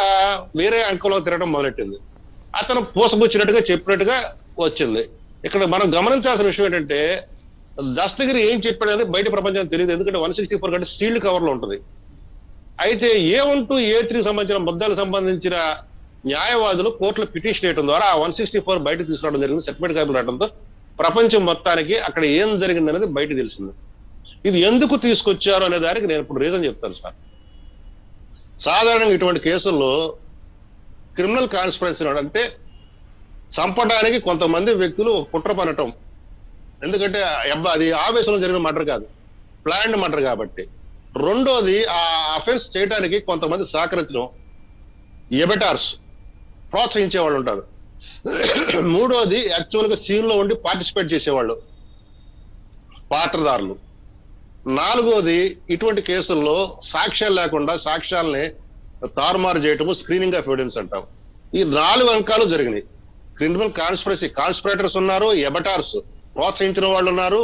[SPEAKER 5] వేరే అంకంలో తిరగడం మొదలెట్టింది. అతను పూసగుచ్చినట్టుగా చెప్పినట్టుగా వచ్చింది. ఇక్కడ మనం గమనించాల్సిన విషయం ఏంటంటే దస్తగిరి ఏం చెప్పాడనేది బయట ప్రపంచానికి తెలియదు, ఎందుకంటే 164 కంటే సీల్డ్ కవర్ లో ఉంటుంది. అయితే A1 to A3 సంబంధించిన ముద్దాలకు సంబంధించిన న్యాయవాదులు కోర్టులో పిటిషన్ వేయడం ద్వారా ఆ 164 బయట తీసుకురావడం జరిగింది. సర్టిఫికేట్ కాపీలు రావడంతో ప్రపంచం మొత్తానికి అక్కడ ఏం జరిగింది అనేది బయట తెలిసింది. ఇది ఎందుకు తీసుకొచ్చారు అనే దానికి నేను ఇప్పుడు రీజన్ చెప్తాను సార్. సాధారణంగా ఇటువంటి కేసుల్లో క్రిమినల్ కాన్స్పిరసీ అంటే చంపడానికి కొంతమంది వ్యక్తులు కుట్ర పనటం, ఎందుకంటే అది ఆవేశంలో జరిగిన మర్డర్ కాదు, ప్లాన్డ్ మర్డర్ కాబట్టి. రెండోది ఆ అఫెన్స్ చేయడానికి కొంతమంది సహకరించడం, ఎబెటార్స్ ప్రోత్సహించే వాళ్ళు ఉంటారు. మూడోది యాక్చువల్ గా సీన్ లో ఉండి పార్టిసిపేట్ చేసేవాళ్ళు, పాత్రదారులు. నాలుగోది ఇటువంటి కేసుల్లో సాక్ష్యాలు లేకుండా సాక్ష్యాలని తారుమారు చేయటము, స్క్రీనింగ్ ఆఫ్ ఎవిడెన్స్ అంటాం. ఈ 4 అంకాలు జరిగినాయి. క్రిమినల్ కాన్స్పిరసీ, కాన్స్పిరేటర్స్ ఉన్నారు, ఎబటార్స్ ప్రోత్సహించిన వాళ్ళు ఉన్నారు,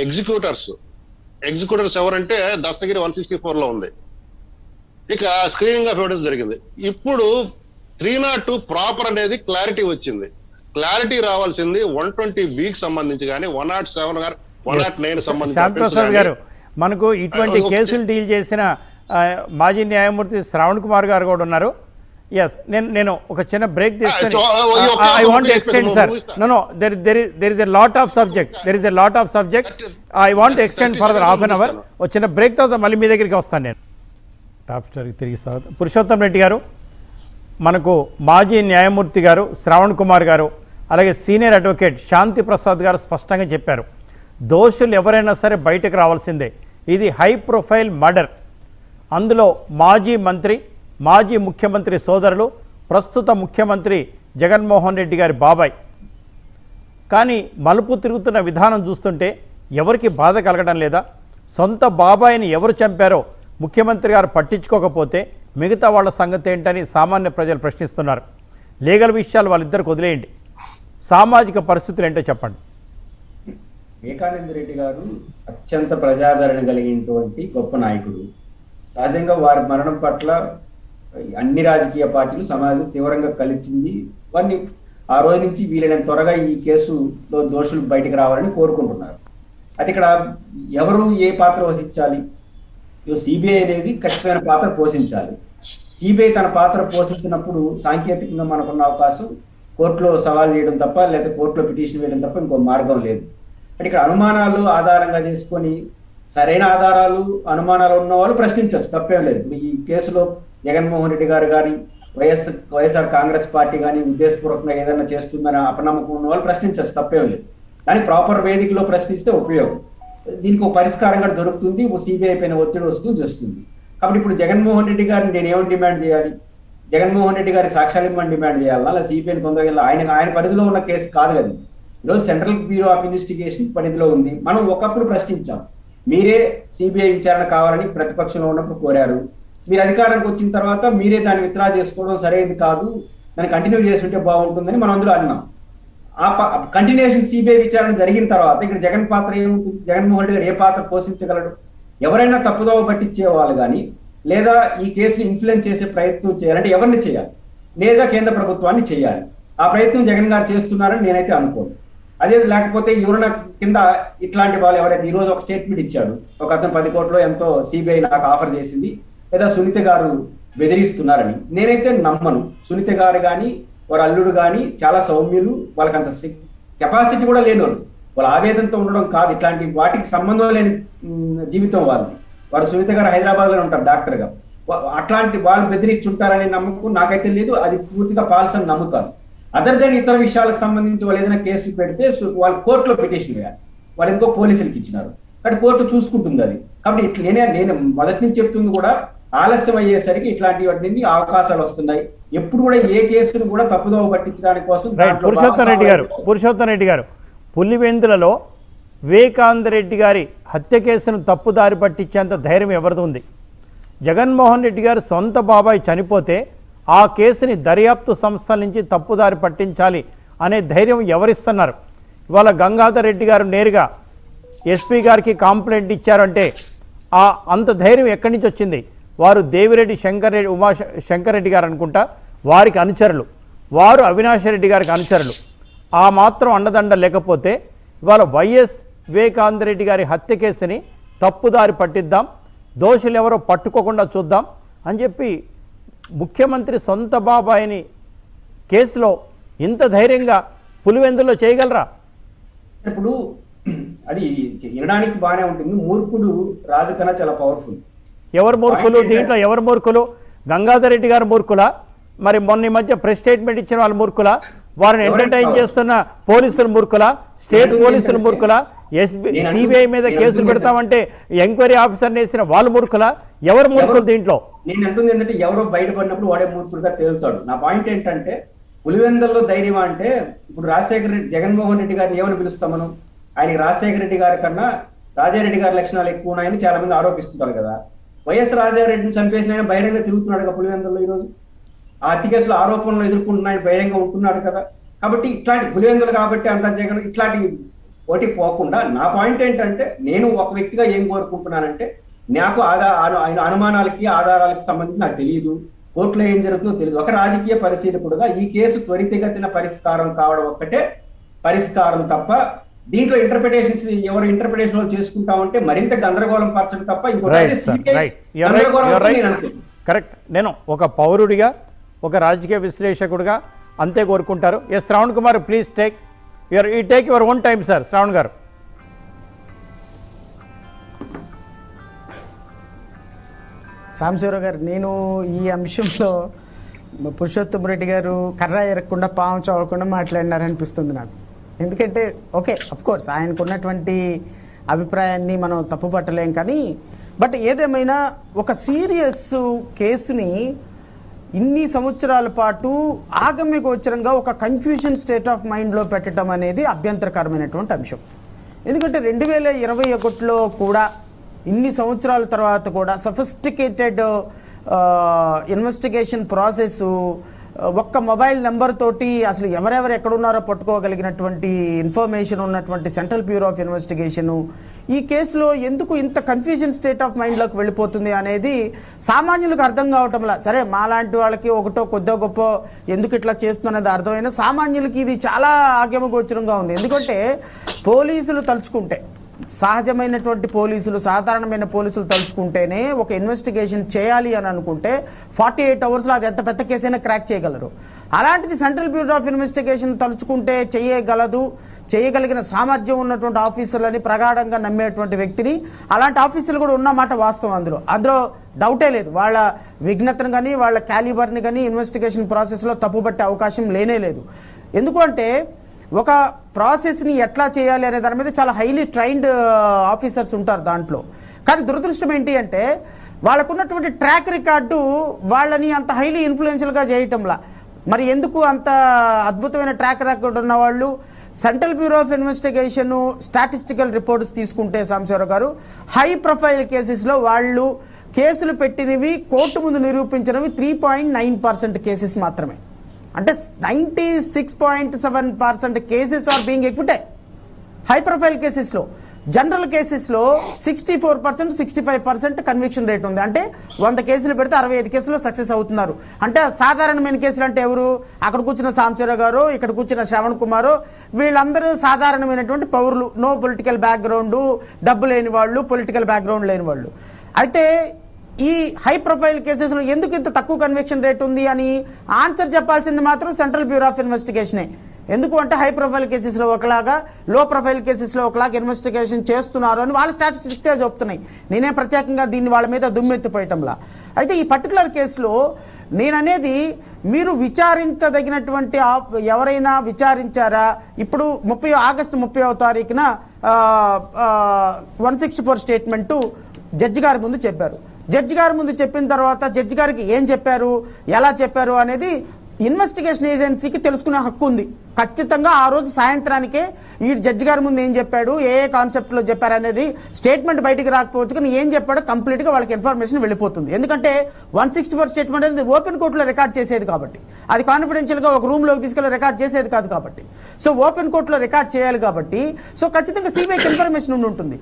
[SPEAKER 5] ఎగ్జిక్యూటర్స్ ఎవరంటే దస్తగిరి 164 లో ఉంది. ఇక స్క్రీనింగ్ ఆఫ్ ఎవిడెన్స్ జరిగింది. ఇప్పుడు 302 ప్రాపర్ అనేది క్లారిటీ వచ్చింది. క్లారిటీ రావాల్సింది 120B సంబంధించి కానీ 107 గారు 109
[SPEAKER 1] శ్యాంప్రసాద్ గారు, మనకు ఇటువంటి కేసులు డీల్ చేసిన మాజీ న్యాయమూర్తి శ్రావణ్ కుమార్ గారు కూడా ఉన్నారు. ఎస్, నేను ఒక చిన్న బ్రేక్ తీసుకొని I want extend sir. No there is a lot of subject I want extend further half an hour. ఒక చిన్న బ్రేక్ తర్వాత మళ్ళీ మీ దగ్గరికి వస్తాను నేను. టాప్ స్టోరీకి తిరిగి స్వాగతం. పురుషోత్తం రెడ్డి గారు, మనకు మాజీ న్యాయమూర్తి గారు శ్రావణ్ కుమార్ గారు అలాగే సీనియర్ అడ్వకేట్ శాంతి ప్రసాద్ గారు స్పష్టంగా చెప్పారు, దోషులు ఎవరైనా సరే బయటకు రావాల్సిందే. ఇది హై ప్రొఫైల్ మర్డర్. అందులో మాజీ మంత్రి, మాజీ ముఖ్యమంత్రి సోదరులు, ప్రస్తుత ముఖ్యమంత్రి జగన్మోహన్ రెడ్డి గారి బాబాయ్. కానీ మలుపు తిరుగుతున్న విధానం చూస్తుంటే ఎవరికి బాధ కలగడం లేదా? సొంత బాబాయిని ఎవరు చంపారో ముఖ్యమంత్రి గారు పట్టించుకోకపోతే మిగతా వాళ్ళ సంగతి ఏంటని సామాన్య ప్రజలు ప్రశ్నిస్తున్నారు. లీగల్ విషయాలు వాళ్ళిద్దరికి వదిలేయండి, సామాజిక పరిస్థితులు ఏంటో చెప్పండి.
[SPEAKER 3] వివేకానంద రెడ్డి గారు అత్యంత ప్రజాదరణ కలిగినటువంటి గొప్ప నాయకుడు. సహజంగా వారి మరణం పట్ల అన్ని రాజకీయ పార్టీలు సమాజం తీవ్రంగా కలిసింది. వారిని ఆ రోజు నుంచి వీలైనంత త్వరగా ఈ కేసులో దోషులు బయటకు రావాలని కోరుకుంటున్నారు. అయితే ఇక్కడ ఎవరు ఏ పాత్ర వహించాలి? సిబిఐ అనేది ఖచ్చితమైన పాత్ర పోషించాలి. సిబిఐ తన పాత్ర పోషించినప్పుడు సాంకేతికంగా మనకున్న అవకాశం కోర్టులో సవాల్ చేయడం తప్ప, లేదా కోర్టులో పిటిషన్ వేయడం తప్ప ఇంకో మార్గం లేదు. అంటే ఇక్కడ అనుమానాలు ఆధారంగా చేసుకొని సరైన ఆధారాలు అనుమానాలు ఉన్న వాళ్ళు ప్రశ్నించవచ్చు, తప్పేం లేదు. ఇప్పుడు ఈ కేసులో జగన్మోహన్ రెడ్డి గారు కానీ వైఎస్ఆర్ కాంగ్రెస్ పార్టీ కానీ ఉద్దేశపూర్వకంగా ఏదైనా చేస్తుందని అపనమ్మకం ఉన్న వాళ్ళు ప్రశ్నించవచ్చు, తప్పేం లేదు. కానీ ప్రాపర్ వేదికలో ప్రశ్నిస్తే ఉపయోగం, దీనికి ఒక పరిష్కారం కూడా దొరుకుతుంది, సిబిఐ పైన ఒత్తిడి వస్తుంది. కాబట్టి ఇప్పుడు జగన్మోహన్ రెడ్డి గారిని నేను ఏమని డిమాండ్ చేయాలి? జగన్మోహన్ రెడ్డి గారికి సాక్ష్యాలు ఇవ్వమని డిమాండ్ చేయాలా, లేదా సిబిఐని కొందరు ఆయన పరిధిలో ఉన్న కేసు కాదు కదా. ఈరోజు సెంట్రల్ బ్యూరో ఆఫ్ ఇన్వెస్టిగేషన్ పరిధిలో ఉంది. మనం ఒకప్పుడు ప్రశ్నించాం, మీరే సిబిఐ విచారణ కావాలని ప్రతిపక్షంలో ఉన్నప్పుడు కోరారు. మీరు అధికారానికి వచ్చిన తర్వాత మీరే దాన్ని విత్డ్రా చేసుకోవడం సరైనది కాదు, దాన్ని కంటిన్యూ చేస్తుంటే బాగుంటుందని మనం అందులో అన్నాం. ఆ కంటిన్యూషన్ సిబిఐ విచారణ జరిగిన తర్వాత ఇక్కడ జగన్ పాత్ర ఏముంటుంది? జగన్మోహన్ రెడ్డి గారు ఏ పాత్ర పోషించగలడు? ఎవరైనా తప్పుదోవ పట్టించే వాళ్ళు కానీ, లేదా ఈ కేసుని ఇన్ఫ్లుయెన్స్ చేసే ప్రయత్నం చేయాలంటే ఎవరిని చేయాలి? నేరుగా కేంద్ర ప్రభుత్వాన్ని చేయాలి. ఆ ప్రయత్నం జగన్ గారు చేస్తున్నారని నేనైతే అనుకోను. అదే లేకపోతే ఎవరైనా కింద ఇట్లాంటి వాళ్ళు ఎవరైతే ఈ రోజు ఒక స్టేట్మెంట్ ఇచ్చాడు, ఒక అతను 10 కోట్లు ఎంతో సిబిఐ నాకు ఆఫర్ చేసింది, లేదా సునీత గారు బెదిరిస్తున్నారని, నేనైతే నమ్మను. సునీత గారు కానీ వారి అల్లుడు కానీ చాలా సౌమ్యులు, వాళ్ళకి అంత కెపాసిటీ కూడా లేనివారు. వాళ్ళ ఆవేదనతో ఉండడం కాదు, ఇట్లాంటి వాటికి సంబంధం లేని జీవితం వాళ్ళు. వారు సునీత గారు హైదరాబాద్లో ఉంటారు డాక్టర్గా. అట్లాంటి వాళ్ళు బెదిరించుంటారనే నమ్మకం నాకైతే లేదు, అది పూర్తిగా ఫాల్స్ అని నమ్ముతాను. అదర్ దెన్ ఇతర విషయాలకు సంబంధించి వాళ్ళు ఏదైనా కేసు పెడితే వాళ్ళు కోర్టులో పిటిషన్ వేయాలి. వాళ్ళు ఇంకో పోలీసులకు ఇచ్చినారు, కాబట్టి కోర్టు చూసుకుంటుంది అది. కాబట్టి నేను మొదటి నుంచి చెప్తుంది కూడా, ఆలస్యం అయ్యేసరికి ఇట్లాంటివన్నీ అవకాశాలు వస్తున్నాయి. ఎప్పుడు కూడా ఏ కేసును కూడా తప్పుదోవ పట్టించడానికి కోసం
[SPEAKER 1] పురుషోత్తం రెడ్డి గారు పులివెందులలో వివేకానంద రెడ్డి గారి హత్య కేసును తప్పుదారి పట్టించేంత ధైర్యం ఎవరిది ఉంది? జగన్మోహన్ రెడ్డి గారు సొంత బాబాయ్ చనిపోతే ఆ కేసుని దర్యాప్తు సంస్థల నుంచి తప్పుదారి పట్టించాలి అనే ధైర్యం ఎవరిస్తున్నారు? ఇవాళ గంగాధర్ రెడ్డి గారు నేరుగా ఎస్పీ గారికి కంప్లైంట్ ఇచ్చారంటే అంత ధైర్యం ఎక్కడి నుంచి వచ్చింది? వారు దేవిరెడ్డి శంకర్రెడ్డి గారు అనుకుంటా, వారికి అనుచరులు, వారు అవినాష్ రెడ్డి గారికి అనుచరులు. ఆ మాత్రం అండదండ లేకపోతే ఇవాళ వైఎస్ వివేకానంద రెడ్డి గారి హత్య కేసుని తప్పుదారి పట్టిద్దాం, దోషులు ఎవరో పట్టుకోకుండా చూద్దాం అని చెప్పి ముఖ్యమంత్రి సొంత బాబాయిని కేసులో ఇంత ధైర్యంగా పులివెందులో చేయగలరా?
[SPEAKER 3] ఇప్పుడు అది వినడానికి బాగానే ఉంటుంది. మూర్ఖుడు రాజు కన్నా చాలా పవర్ఫుల్.
[SPEAKER 1] ఎవరు మూర్ఖులు దీంట్లో? ఎవరు మూర్ఖులు? గంగాధర్ రెడ్డి గారు మూర్ఖులా? మరి మొన్న ఈ మధ్య ప్రెస్ స్టేట్మెంట్ ఇచ్చిన వాళ్ళు మూర్ఖులా? వారిని ఎంటర్టైన్ చేస్తున్న పోలీసులు మూర్ఖులా? స్టేట్ పోలీసులు మూర్ఖులా? సిబిఐ మీద కేసులు పెడతామంటే ఎంక్వైరీ ఆఫీసర్ వేసిన వాళ్ళు మూర్ఖులా? ఎవరు మూర్ఖులు దీంట్లో?
[SPEAKER 3] నేను అంటుంది ఏంటంటే ఎవరో బయటపడినప్పుడు వాడే మూర్ఖుడుగా తేలుతాడు. నా పాయింట్ ఏంటంటే, పులివెందుల్లో ధైర్యం అంటే ఇప్పుడు రాజశేఖర రెడ్డి, జగన్మోహన్ రెడ్డి గారిని ఏమని పిలుస్తాం మనం? ఆయనకి రాజశేఖర రెడ్డి గారి కన్నా రాజారెడ్డి గారి లక్షణాలు ఎక్కువ ఉన్నాయని చాలా మంది ఆరోపిస్తున్నారు కదా. వైఎస్ రాజారెడ్డిని చంపేసిన ఆయన బహిరంగ తిరుగుతున్నాడు కదా పులివెందుల్లో. ఈరోజు ఆ హత్య కేసులో ఆరోపణలు ఎదుర్కొంటున్న ఆయన బహిరంగ ఉంటున్నాడు కదా. కాబట్టి ఇట్లాంటి పులివెందులు కాబట్టి అంత జగన్ ఇట్లాంటి పోటీ పోకుండా, నా పాయింట్ ఏంటంటే, నేను ఒక వ్యక్తిగా ఏం కోరుకుంటున్నానంటే, నాకు అనుమానాలకి ఆధారాలకి సంబంధించి నాకు తెలియదు, కోర్టులో ఏం జరుగుతుందో తెలియదు. ఒక రాజకీయ పరిశీలకుడుగా ఈ కేసు త్వరితగతిన పరిష్కారం కావడం ఒక్కటే పరిష్కారం తప్ప, దీంట్లో ఇంటర్ప్రిటేషన్స్ ఎవరు ఇంటర్ప్రిటేషన్ చేసుకుంటామంటే మరింత గందరగోళం పరచడం తప్ప
[SPEAKER 1] కరెక్ట్. నేను ఒక పౌరుడిగా, ఒక రాజకీయ విశ్లేషకుడిగా అంతే కోరుకుంటారు. Yes Shravan Kumar, please take your own time sir. Shravan garu.
[SPEAKER 2] Sambasivarao గారు, నేను ఈ అంశంలో పురుషోత్తం రెడ్డి గారు కర్ర ఎరగకుండా పాము చావకుండా మాట్లాడినారనిపిస్తుంది నాకు. ఎందుకంటే ఓకే, అఫ్కోర్స్ ఆయనకున్నటువంటి అభిప్రాయాన్ని మనం తప్పుపట్టలేం, కానీ బట్ ఏదేమైనా ఒక సీరియస్ కేసుని ఇన్ని సంవత్సరాల పాటు ఆగమ్య గోచరంగా ఒక కన్ఫ్యూజన్ స్టేట్ ఆఫ్ మైండ్లో పెట్టడం అనేది అభ్యంతరకరమైనటువంటి అంశం. ఎందుకంటే 2021లో కూడా ఇన్ని సంవత్సరాల తర్వాత కూడా సఫిస్టికేటెడ్ ఇన్వెస్టిగేషన్ ప్రాసెస్, ఒక్క మొబైల్ నెంబర్ తోటి అసలు ఎవరెవరు ఎక్కడున్నారో పట్టుకోగలిగినటువంటి ఇన్ఫర్మేషన్ ఉన్నటువంటి సెంట్రల్ బ్యూరో ఆఫ్ ఇన్వెస్టిగేషను ఈ కేసులో ఎందుకు ఇంత కన్ఫ్యూజన్ స్టేట్ ఆఫ్ మైండ్లోకి వెళ్ళిపోతుంది అనేది సామాన్యులకు అర్థం కావటంలా. సరే మాలాంటి వాళ్ళకి ఒకటో కొద్దో గొప్ప ఎందుకు ఇట్లా చేస్తున్నది అర్థమైన సామాన్యులకి ఇది చాలా ఆగమగోచరంగా ఉంది. ఎందుకంటే పోలీసులు తలుచుకుంటే, సహజమైనటువంటి పోలీసులు, సాధారణమైన పోలీసులు తలుచుకుంటేనే ఒక ఇన్వెస్టిగేషన్ చేయాలి అని అనుకుంటే 48 అవర్స్లో అది ఎంత పెద్ద కేసైనా క్రాక్ చేయగలరు. అలాంటిది సెంట్రల్ బ్యూరో ఆఫ్ ఇన్వెస్టిగేషన్ తలుచుకుంటే చేయగలిగిన సామర్థ్యం ఉన్నటువంటి ఆఫీసర్లని ప్రగాఢంగా నమ్మేటువంటి వ్యక్తిని, అలాంటి ఆఫీసర్లు కూడా ఉన్నమాట వాస్తవం. అందులో డౌటే లేదు. వాళ్ళ విఘ్నతను కానీ వాళ్ళ క్యాలిబర్ని కానీ ఇన్వెస్టిగేషన్ ప్రాసెస్లో తప్పుపట్టే అవకాశం లేనే లేదు. ఎందుకంటే ఒక ప్రాసెస్ని ఎట్లా చేయాలి అనే దాని మీద చాలా హైలీ ట్రైన్డ్ ఆఫీసర్స్ ఉంటారు దాంట్లో. కానీ దురదృష్టం ఏంటి అంటే వాళ్ళకున్నటువంటి ట్రాక్ రికార్డు వాళ్ళని అంత హైలీ ఇన్ఫ్లుయెన్షియల్గా చేయటంలా. మరి ఎందుకు అంత అద్భుతమైన ట్రాక్ రికార్డు ఉన్న వాళ్ళు central bureau of investigation statistical reports తీసుకుంటే సాంబశివరావు గారు హై ప్రొఫైల్ కేసెస్లో వాళ్ళు కేసులు పెట్టినవి కోర్టు ముందు నిరూపించినవి 3.9% కేసెస్ మాత్రమే. అంటే 96.7% cases are being acquitted high profile కేసెస్లో. జనరల్ కేసెస్లో 64%, 65% కన్విక్షన్ రేట్ ఉంది. అంటే 100 కేసులు పెడితే 65 కేసుల్లో సక్సెస్ అవుతున్నారు. అంటే సాధారణమైన కేసులు అంటే ఎవరు? అక్కడ కూర్చున్న సాంబశివరావు గారు, ఇక్కడ కూర్చున్న శ్రవణ్ కుమారు, వీళ్ళందరూ సాధారణమైనటువంటి పౌరులు, నో పొలిటికల్ బ్యాక్గ్రౌండ్, డబ్బు లేని వాళ్ళు, పొలిటికల్ బ్యాక్గ్రౌండ్ లేని వాళ్ళు. అయితే ఈ హై ప్రొఫైల్ కేసెస్లో ఎందుకు ఇంత తక్కువ కన్విక్షన్ రేట్ ఉంది అని ఆన్సర్ చెప్పాల్సింది మాత్రం సెంట్రల్ బ్యూరో ఆఫ్ ఇన్వెస్టిగేషనే. ఎందుకు అంటే హై ప్రొఫైల్ కేసెస్లో ఒకలాగా, లో ప్రొఫైల్ కేసెస్లో ఒకలాగా ఇన్వెస్టిగేషన్ చేస్తున్నారు అని వాళ్ళ స్టాటిస్టిక్సే చెప్తున్నాయి. నేనే ప్రత్యేకంగా దీన్ని వాళ్ళ మీద దుమ్మెత్తిపోయటంలా. అయితే ఈ పర్టికులర్ కేసులో నేననేది మీరు విచారించదగినటువంటి ఎవరైనా విచారించారా? ఇప్పుడు ఆగస్టు 30వ తారీఖున 164 స్టేట్మెంటు జడ్జి గారి ముందు చెప్పారు. జడ్జి గారి ముందు చెప్పిన తర్వాత జడ్జి గారికి ఏం చెప్పారు, ఎలా చెప్పారు అనేది ఇన్వెస్టిగేషన్ ఏజెన్సీకి తెలుసుకునే హక్కు ఉంది. ఖచ్చితంగా ఆ రోజు సాయంత్రానికే ఈ జడ్జి గారి ముందు ఏం చెప్పాడు, ఏ కాన్సెప్ట్లో చెప్పారు అనేది స్టేట్మెంట్ బయటికి రాకపోవచ్చు, కానీ ఏం చెప్పాడో కంప్లీట్గా వాళ్ళకి ఇన్ఫర్మేషన్ వెళ్ళిపోతుంది. ఎందుకంటే 164 స్టేట్మెంట్ అనేది ఓపెన్ కోర్టులో రికార్డ్ చేసేది కాబట్టి, అది కాన్ఫిడెన్షియల్గా ఒక రూమ్లోకి తీసుకెళ్ళి రికార్డ్ చేసేది కాదు కాబట్టి, సో ఓపెన్ కోర్టులో రికార్డ్ చేయాలి కాబట్టి, సో ఖచ్చితంగా సిబిఐకి ఇన్ఫర్మేషన్ ఉండి ఉంటుంది.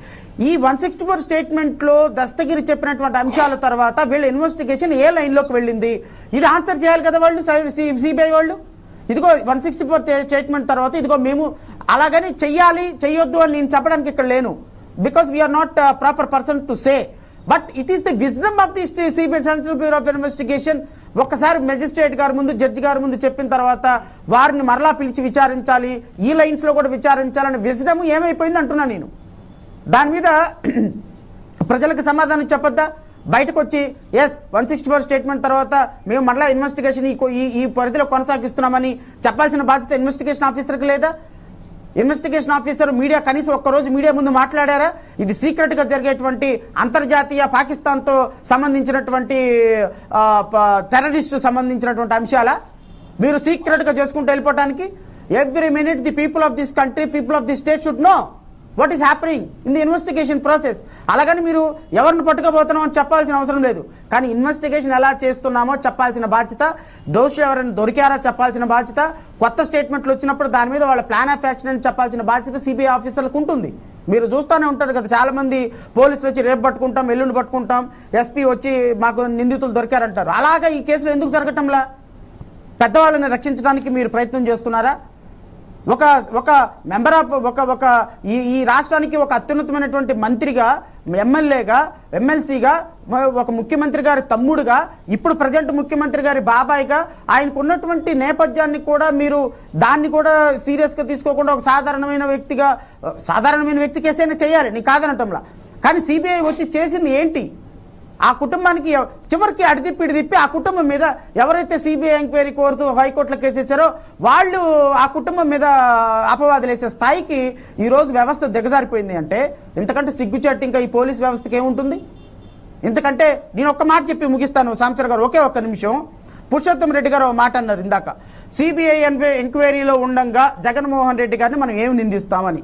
[SPEAKER 2] ఈ 164 స్టేట్మెంట్లో దస్తగిరి చెప్పినటువంటి అంశాల తర్వాత వీళ్ళ ఇన్వెస్టిగేషన్ ఏ లైన్లోకి వెళ్ళింది, ఇది ఆన్సర్ చేయాలి కదా వాళ్ళు, సిబిఐ వాళ్ళు. ఇదిగో 164 స్టేట్మెంట్ తర్వాత ఇదిగో మేము అలాగని చెయ్యాలి చెయ్యొద్దు అని నేను చెప్పడానికి ఇక్కడ లేను, because we are not proper person to say, but it is the wisdom of the CBI central bureau of investigation. ఒక్కసారి మెజిస్ట్రేట్ గారి ముందు, జడ్జి గారి ముందు చెప్పిన తర్వాత వారిని మరలా పిలిచి విచారించాలి, ఈ లైన్స్లో కూడా విచారించాలని విజ్డమ్ ఏమైపోయింది అంటున్నా నేను. దాని మీద ప్రజలకు సమాధానం చెప్పొద్దా? బయటకు వచ్చి ఎస్ 164 స్టేట్మెంట్ తర్వాత మేము మరలా ఇన్వెస్టిగేషన్ ఈ పరిధిలో కొనసాగిస్తున్నామని చెప్పాల్సిన బాధ్యత ఇన్వెస్టిగేషన్ ఆఫీసర్కి లేదా? ఇన్వెస్టిగేషన్ ఆఫీసర్ మీడియా కనీసం ఒక్కరోజు మీడియా ముందు మాట్లాడారా? ఇది సీక్రెట్గా జరిగేటువంటి అంతర్జాతీయ పాకిస్తాన్తో సంబంధించినటువంటి టెర్రరిస్టు సంబంధించినటువంటి అంశాల మీరు సీక్రెట్గా చేసుకుంటూ వెళ్ళిపోవడానికి? Every minute the people of this country, people of this state should know what is happening in the investigation process. అలాగని మీరు ఎవరిని పట్టుకోబోతున్నామో అని చెప్పాల్సిన అవసరం లేదు, కానీ ఇన్వెస్టిగేషన్ ఎలా చేస్తున్నామో చెప్పాల్సిన బాధ్యత, దోషులు ఎవరైనా దొరికారా చెప్పాల్సిన బాధ్యత, కొత్త స్టేట్మెంట్లు వచ్చినప్పుడు దాని మీద వాళ్ళ ప్లాన్ ఆఫ్ యాక్షన్ అని చెప్పాల్సిన బాధ్యత సిబిఐ ఆఫీసర్లకు ఉంటుంది. మీరు చూస్తూనే ఉంటారు కదా, చాలా మంది పోలీసులు వచ్చి రేపు పట్టుకుంటాం, ఎల్లుండి పట్టుకుంటాం, ఎస్పీ వచ్చి మాకు నిందితులు దొరికారంటారు. అలాగా ఈ కేసులో ఎందుకు జరగటంలా? పెద్దవాళ్ళని రక్షించడానికి మీరు ప్రయత్నం చేస్తున్నారా? ఒక మెంబర్ ఆఫ్ ఈ రాష్ట్రానికి ఒక అత్యున్నతమైనటువంటి మంత్రిగా, ఎమ్మెల్యేగా, ఎమ్మెల్సీగా, ఒక ముఖ్యమంత్రి గారి తమ్ముడుగా, ఇప్పుడు ప్రజెంట్ ముఖ్యమంత్రి గారి బాబాయిగా ఆయనకు ఉన్నటువంటి నేపథ్యాన్ని కూడా మీరు దాన్ని కూడా సీరియస్గా తీసుకోకుండా ఒక సాధారణమైన వ్యక్తి కేసైనా చేయాలి, నీ కాదనటంలా. కానీ సిబిఐ వచ్చి చేసింది ఏంటి? ఆ కుటుంబానికి చివరికి అడిదిప్పి తిప్పి ఆ కుటుంబం మీద ఎవరైతే సిబిఐ ఎంక్వైరీ కోరుతూ హైకోర్టులో కేసేసారో వాళ్ళు ఆ కుటుంబం మీద అపవాదులు వేసే స్థాయికి ఈరోజు వ్యవస్థ దిగజారిపోయింది. అంటే ఇంతకంటే సిగ్గుచేటు ఇంకా ఈ పోలీస్ వ్యవస్థకి ఏముంటుంది? ఇంతకంటే నేను ఒక్క మాట చెప్పి ముగిస్తాను సాంబశివరావు గారు, ఒకే ఒక్క నిమిషం. పురుషోత్తం రెడ్డి గారు ఒక మాట అన్నారు ఇందాక, సిబిఐ ఎంక్వైరీలో ఉండగా జగన్మోహన్ రెడ్డి గారిని మనం ఏమి నిందిస్తామని.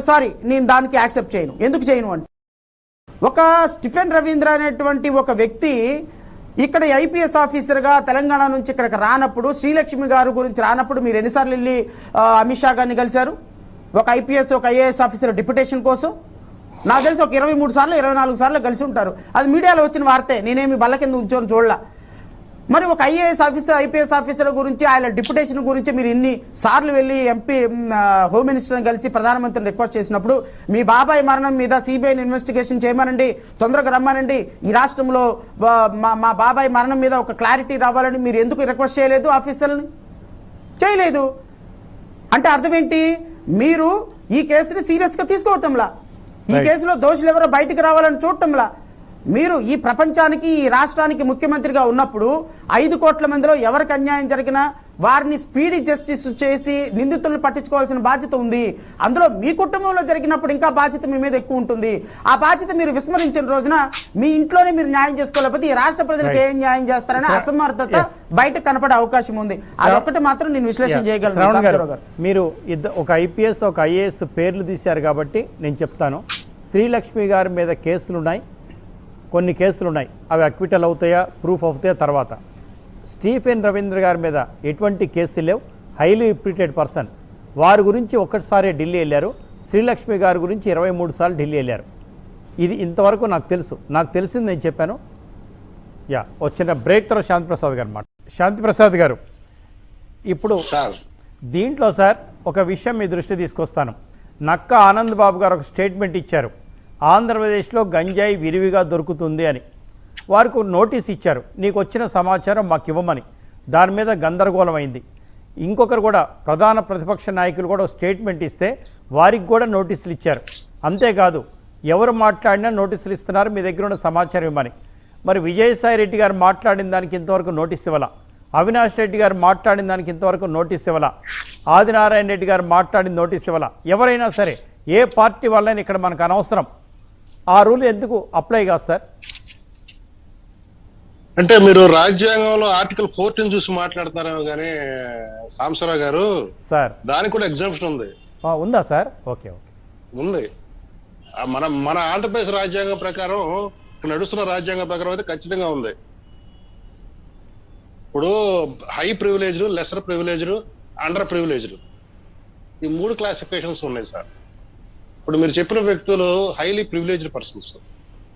[SPEAKER 2] సారీ, నేను దానికి యాక్సెప్ట్ చేయను. ఎందుకు చేయను అంటే, ఒక స్టీఫెన్ రవీంద్ర అనేటువంటి ఒక వ్యక్తి ఇక్కడ ఐపీఎస్ ఆఫీసర్గా తెలంగాణ నుంచి ఇక్కడికి రానప్పుడు, శ్రీలక్ష్మి గారు గురించి రానప్పుడు మీరు ఎన్నిసార్లు వెళ్ళి అమిత్ షా గారిని కలిశారు? ఒక ఐపీఎస్ ఒక ఐఏఎస్ ఆఫీసర్ డిప్యుటేషన్ కోసం నాకు తెలిసి ఒక 23 సార్లు 24 సార్లు కలిసి ఉంటారు. అది మీడియాలో వచ్చిన వార్తే, నేనేమి బల్ల కింద ఉంచోని చూడలా. మరి ఒక ఐఏఎస్ ఆఫీసర్ ఐపీఎస్ ఆఫీసర్ గురించి ఆయన డిప్యుటేషన్ గురించి మీరు ఇన్ని సార్లు వెళ్ళి ఎంపీ హోమ్ మినిస్టర్ని కలిసి ప్రధానమంత్రిని రిక్వెస్ట్ చేసినప్పుడు, మీ బాబాయ్ మరణం మీద సిబిఐని ఇన్వెస్టిగేషన్ చేయమనండి, తొందరగా రమ్మనండి, ఈ రాష్ట్రంలో మా బాబాయ్ మరణం మీద ఒక క్లారిటీ రావాలని మీరు ఎందుకు రిక్వెస్ట్ చేయలేదు? ఆఫీసర్ని చేయలేదు అంటే అర్థం ఏంటి? మీరు ఈ కేసుని సీరియస్గా తీసుకోవటంలా, ఈ కేసులో దోషులు ఎవరో బయటికి రావాలని చూడటంలా. మీరు ఈ ప్రపంచానికి ఈ రాష్ట్రానికి ముఖ్యమంత్రిగా ఉన్నప్పుడు 5 కోట్ల మందిలో ఎవరికి అన్యాయం జరిగినా వారిని స్పీడీ జస్టిస్ చేసి నిందితులను పట్టించుకోవాల్సిన బాధ్యత ఉంది. అందులో మీ కుటుంబంలో జరిగినప్పుడు ఇంకా బాధ్యత మీ మీద ఎక్కువ ఉంటుంది. ఆ బాధ్యత మీరు విస్మరించిన రోజున మీ ఇంట్లోనే మీరు న్యాయం చేసుకోలేకపోతే ఈ రాష్ట్ర ప్రజలకు ఏం న్యాయం చేస్తారనే అసమర్థత బయట కనపడే అవకాశం ఉంది. అదొక్కటి మాత్రం నేను విశ్లేషణ చేయగలను.
[SPEAKER 1] మీరు ఒక ఐపీఎస్ ఒక ఐఏఎస్ పేర్లు తీశారు కాబట్టి నేను చెప్తాను. శ్రీలక్ష్మి గారి మీద కేసులున్నాయి, కొన్ని కేసులున్నాయి, అవి అక్విటల్ అవుతాయా ప్రూఫ్ అవుతాయా తర్వాత. స్టీఫెన్ రవీంద్ర గారి మీద ఎటువంటి కేసులు లేవు, హైలీ రిప్యూటెడ్ పర్సన్. వారి గురించి ఒక్కసారి ఢిల్లీ వెళ్ళారు, శ్రీలక్ష్మి గారి గురించి 23 సార్లు ఢిల్లీ వెళ్ళారు. ఇది ఇంతవరకు నాకు తెలుసు, నాకు తెలిసింది నేను చెప్పాను. వచ్చిన బ్రేక్ తర్వాత శాంతిప్రసాద్ గారు మాట. శాంతిప్రసాద్ గారు, ఇప్పుడు దీంట్లో సార్ ఒక విషయం మీ దృష్టి తీసుకొస్తాను. నక్క ఆనంద్ బాబు గారు ఒక స్టేట్మెంట్ ఇచ్చారు, ఆంధ్రప్రదేశ్లో గంజాయి విరివిగా దొరుకుతుంది అని. వారికి నోటీస్ ఇచ్చారు, నీకు వచ్చిన సమాచారం మాకు ఇవ్వమని. దాని మీద గందరగోళం అయింది. ఇంకొకరు కూడా ప్రధాన ప్రతిపక్ష నాయకులు కూడా స్టేట్మెంట్ ఇస్తే వారికి కూడా నోటీసులు ఇచ్చారు. అంతేకాదు ఎవరు మాట్లాడినా నోటీసులు ఇస్తున్నారు, మీ దగ్గర ఉన్న సమాచారం ఇవ్వమని. మరి విజయసాయి రెడ్డి గారు మాట్లాడిన దానికి ఇంతవరకు నోటీస్ ఇవ్వాల, అవినాష్ రెడ్డి గారు మాట్లాడిన దానికి ఇంతవరకు నోటీస్ ఇవ్వాల, ఆదినారాయణ రెడ్డి గారు మాట్లాడిన నోటీస్ ఇవ్వాల. ఎవరైనా సరే ఏ పార్టీ వాళ్ళైనా ఇక్కడ మనకు అనవసరం. ఆ రూల్ ఎందుకు అప్లై కాదు సార్?
[SPEAKER 5] అంటే మీరు రాజ్యాంగంలో ఆర్టికల్ 14 చూసి మాట్లాడుతున్నారేమో కానీ సాంబశివరావు గారు,
[SPEAKER 1] సార్
[SPEAKER 5] దానికి కూడా ఎగ్జామ్షన్ ఉంది.
[SPEAKER 1] ఉందా సార్? ఓకే ఓకే
[SPEAKER 5] ఉంది. మన ఆంధ్రప్రదేశ్ రాజ్యాంగం ప్రకారం, నడుస్తున్న రాజ్యాంగం ప్రకారం అయితే ఖచ్చితంగా ఉంది. ఇప్పుడు high privileged, lesser privileged, under privileged, ఈ 3 క్లాసిఫికేషన్స్ ఉన్నాయి సార్. ఇప్పుడు మీరు చెప్పిన వ్యక్తులు హైలీ ప్రివిలేజ్డ్ పర్సన్స్,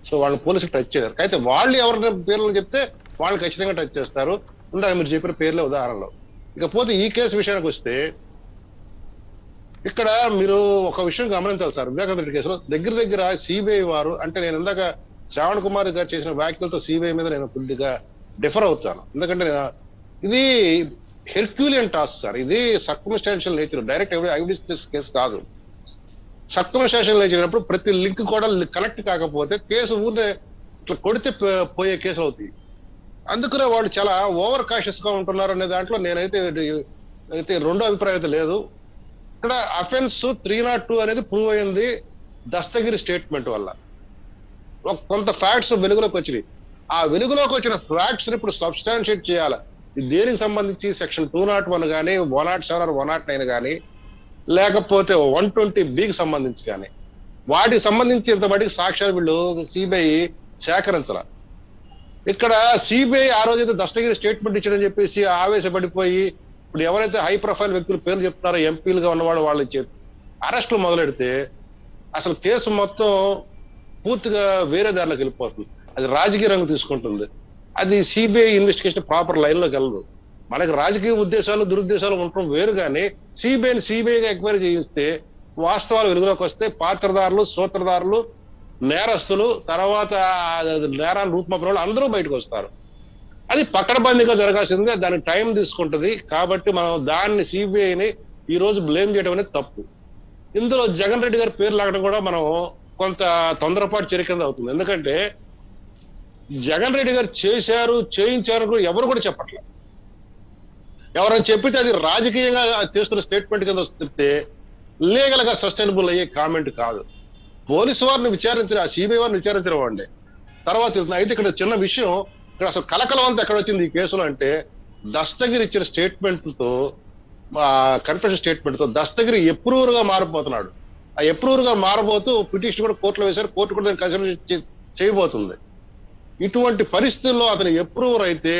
[SPEAKER 5] సో వాళ్ళని పోలీసులు టచ్ చేయరు. అయితే వాళ్ళు ఎవరిని పేర్లను చెప్తే వాళ్ళు ఖచ్చితంగా టచ్ చేస్తారు. ఇందాక మీరు చెప్పిన పేర్లే ఉదాహరణలో. ఇకపోతే ఈ కేసు విషయానికి వస్తే, ఇక్కడ మీరు ఒక విషయం గమనించాలి సార్. వివేకానంద రెడ్డి కేసులో దగ్గర సిబిఐ వారు, అంటే నేను ఇందాక శ్రావణ్ కుమార్ గారు చేసిన వ్యాఖ్యలతో సిబిఐ మీద నేను కొద్దిగా డిఫర్ అవుతాను. ఎందుకంటే ఇది హెర్క్యూలియన్ టాస్క్ సార్. ఇది circumstantial nature, direct evidence case కాదు. సర్కమ్స్టాన్షియల్ నేచర్ అయినప్పుడు ప్రతి లింక్ కూడా కనెక్ట్ కాకపోతే కేసు ఊరినే ఇట్లా కొడితే పోయే కేసు అవుతాయి. అందుకనే వాళ్ళు చాలా ఓవర్ కాషియస్ గా ఉంటున్నారు అనే దాంట్లో నేనైతే రెండో అభిప్రాయం అయితే లేదు. ఇక్కడ అఫెన్స్ 302 అనేది ప్రూవ్ అయింది దస్తగిరి స్టేట్మెంట్ వల్ల. కొంత ఫ్యాక్ట్స్ వెలుగులోకి వచ్చినాయి. ఆ వెలుగులోకి వచ్చిన ఫ్యాక్ట్స్ ని ఇప్పుడు సబ్స్టాన్షియేట్ చేయాలి. దేనికి సంబంధించి సెక్షన్ 201 కానీ 107 or 109 కానీ, లేకపోతే 120B సంబంధించి కానీ, వాటికి సంబంధించి ఇంతబడికి సాక్ష్యాలు వీళ్ళు సిబిఐ సేకరించాల. ఇక్కడ సిబిఐ ఆ రోజైతే దస్తగిరి స్టేట్మెంట్ ఇచ్చాడని చెప్పేసి ఆవేశపడిపోయి ఇప్పుడు ఎవరైతే హై ప్రొఫైల్ వ్యక్తులు పేర్లు చెప్తారో ఎంపీలుగా ఉన్నవాడు వాళ్ళు అరెస్టులు మొదలెడితే అసలు కేసు మొత్తం పూర్తిగా వేరే దారిలోకి వెళ్ళిపోతుంది. అది రాజకీయ రంగు తీసుకుంటుంది. అది సిబిఐ ఇన్వెస్టిగేషన్ ప్రాపర్ లైన్ లోకి వెళ్ళదు. మనకి రాజకీయ ఉద్దేశాలు దురుద్దేశాలు ఉండటం వేరు, కానీ సిబిఐగా ఎంక్వైరీ చేయిస్తే వాస్తవాలు వెలుగులోకి వస్తే పాత్రదారులు, సూత్రధారులు, నేరస్తులు, తర్వాత నేరాన్ని రూపుమాపిన వాళ్ళు అందరూ బయటకు వస్తారు. అది పకడ్బందీగా జరగాల్సిందే, దానికి టైం తీసుకుంటుంది. కాబట్టి మనం దాన్ని సిబిఐని ఈ రోజు బ్లేమ్ చేయడం అనేది తప్పు. ఇందులో జగన్ రెడ్డి గారి పేరు లాగడం కూడా మనం కొంత తొందరపాటు చర్య కింద అవుతుంది. ఎందుకంటే జగన్ రెడ్డి గారు చేశారు, చేయించారు కూడా ఎవరు కూడా చెప్పట్లేదు. ఎవరైనా చెప్పితే అది రాజకీయంగా చేస్తున్న స్టేట్మెంట్ కింద వస్తే లీగల్ గా సస్టైనబుల్ అయ్యే కామెంట్ కాదు. పోలీసు వారిని విచారించిన, సిబిఐ వారిని విచారించడం అండి తర్వాత. అయితే ఇక్కడ చిన్న విషయం, ఇక్కడ అసలు కలకలం అంతా ఎక్కడ వచ్చింది ఈ కేసులో అంటే దస్తగిరి ఇచ్చిన స్టేట్మెంట్తో కన్ఫెషన్ స్టేట్మెంట్తో దస్తగిరి అప్రూవర్ గా మారిపోతున్నాడు. ఆ అప్రూవర్ గా మారబోతూ పిటిషన్ కూడా కోర్టులో వేశారు, కోర్టు కూడా దాన్ని కన్సిడర్ చేయబోతుంది. ఇటువంటి పరిస్థితుల్లో అతను అప్రూవర్ అయితే